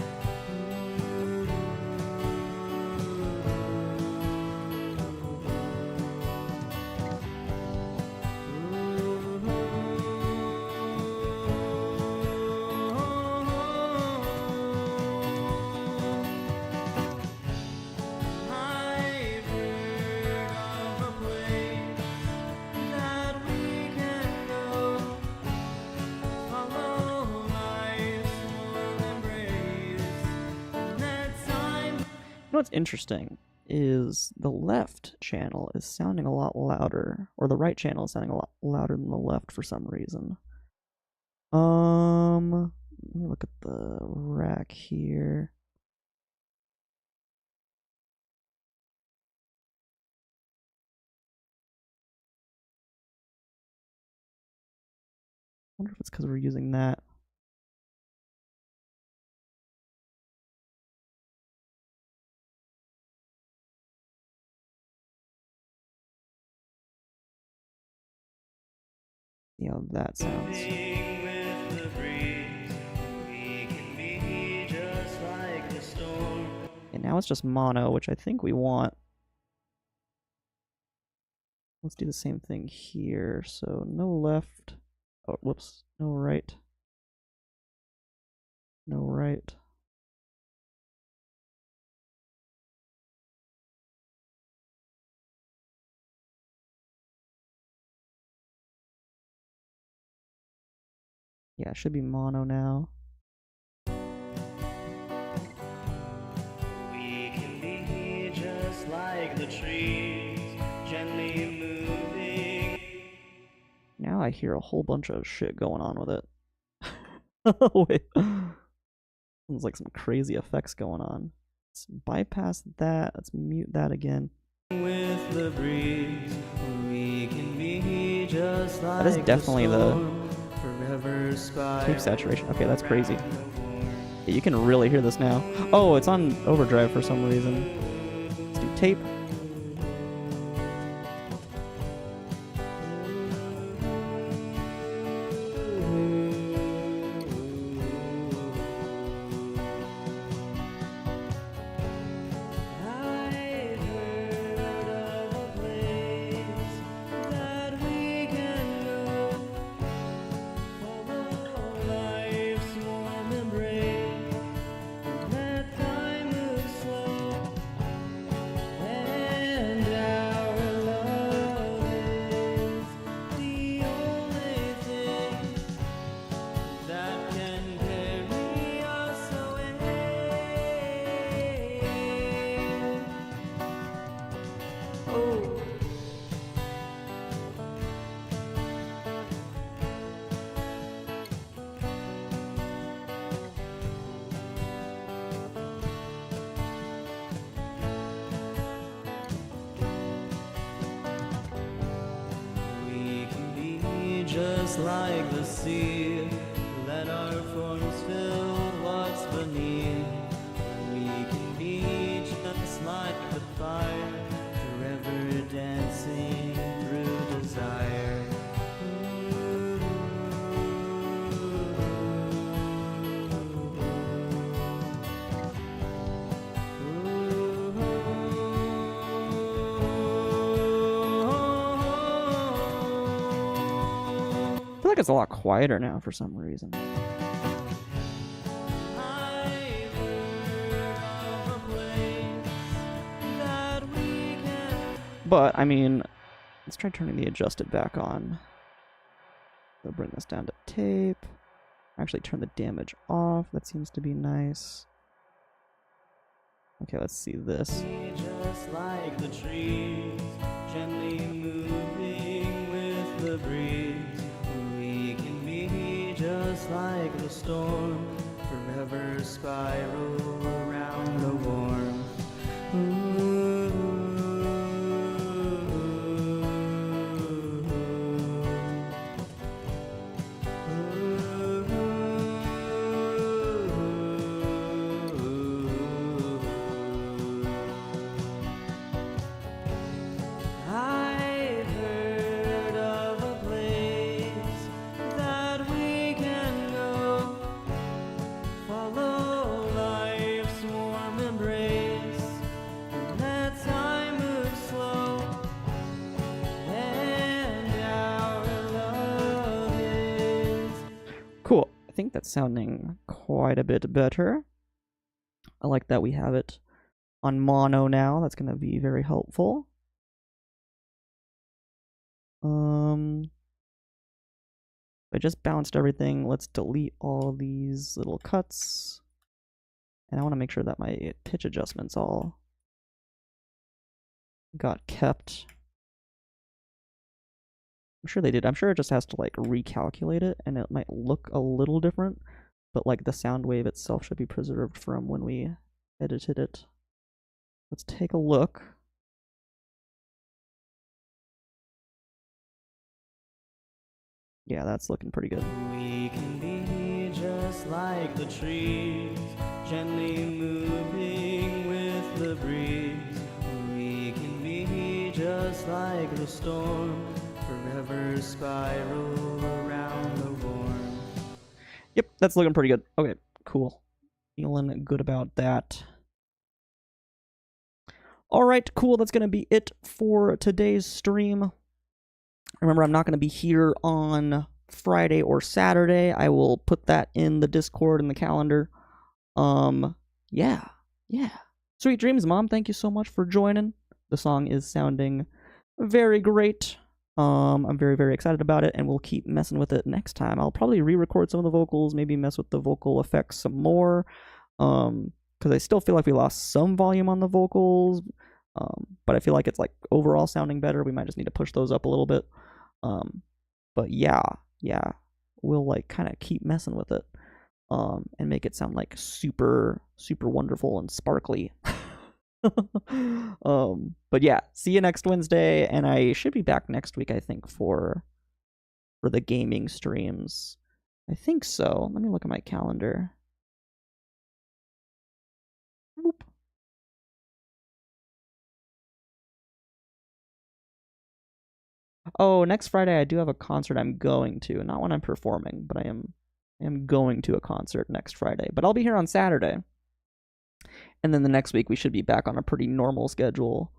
know what's interesting is the left channel is sounding a lot louder, or the right channel is sounding a lot louder than the left for some reason. Let me look at the rack here. I wonder if it's because we're using that. See how that sounds. And now it's just mono, which I think we want. Let's do the same thing here. So no left. Oh, whoops. No right. No right. Yeah, it should be mono now. We can be just like the trees, gently moving. Now I hear a whole bunch of shit going on with it. Wait. Sounds like some crazy effects going on. Let's bypass that. Let's mute that again. With the breeze, we can be just like that is definitely the tape saturation. Okay, that's crazy. Yeah, you can really hear this now. Oh, it's on overdrive for some reason. Let's do tape. Just like the sea, let our forms fill what's beneath. We can be just like the fire, forever dancing through desire. I feel like it's a lot quieter now for some reason. But, I mean, let's try turning the adjusted back on. So bring this down to tape. Actually turn the damage off. That seems to be nice. Okay, let's see this. Just like the trees, gently moving with the breeze. We can be just like the storm, forever spiral around the warmth. Cool. I think that's sounding quite a bit better. I like that we have it on mono now. That's going to be very helpful. I just balanced everything. Let's delete all these little cuts. And I want to make sure that my pitch adjustment's all got kept. I'm sure they did. I'm sure it just has to like recalculate it, and it might look a little different, but like the sound wave itself should be preserved from when we edited it. Let's take a look. Yeah, that's looking pretty good. We can be just like the trees, gently moving with the breeze. We can be just like the storm, forever spiral around the worm. Yep, that's looking pretty good. Okay, cool. Feeling good about that. All right, cool. That's going to be it for today's stream. Remember, I'm not going to be here on Friday or Saturday. I will put that in the Discord and the calendar. Yeah. Sweet dreams, Mom. Thank you so much for joining. The song is sounding very great. I'm very, very excited about it, and we'll keep messing with it next time. I'll probably re-record some of the vocals, maybe mess with the vocal effects some more, because I still feel like we lost some volume on the vocals, but I feel like it's like overall sounding better. We might just need to push those up a little bit. But yeah, we'll like kind of keep messing with it, and make it sound like super, super wonderful and sparkly. But yeah, see you next Wednesday, and I should be back next week, I think, for the gaming streams. I think so. Let me look at my calendar. Boop. Oh, next Friday I do have a concert I'm going to. Not when I'm performing, but I am going to a concert next Friday. But I'll be here on Saturday. And then the next week we should be back on a pretty normal schedule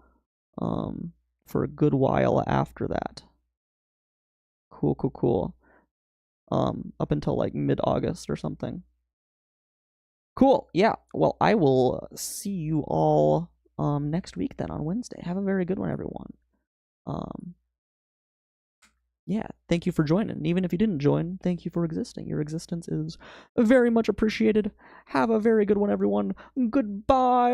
for a good while after that. Cool. Up until like mid-August or something. Cool. Yeah. Well, I will see you all next week then on Wednesday. Have a very good one, everyone. Yeah, thank you for joining. And even if you didn't join, thank you for existing. Your existence is very much appreciated. Have a very good one, everyone. Goodbye.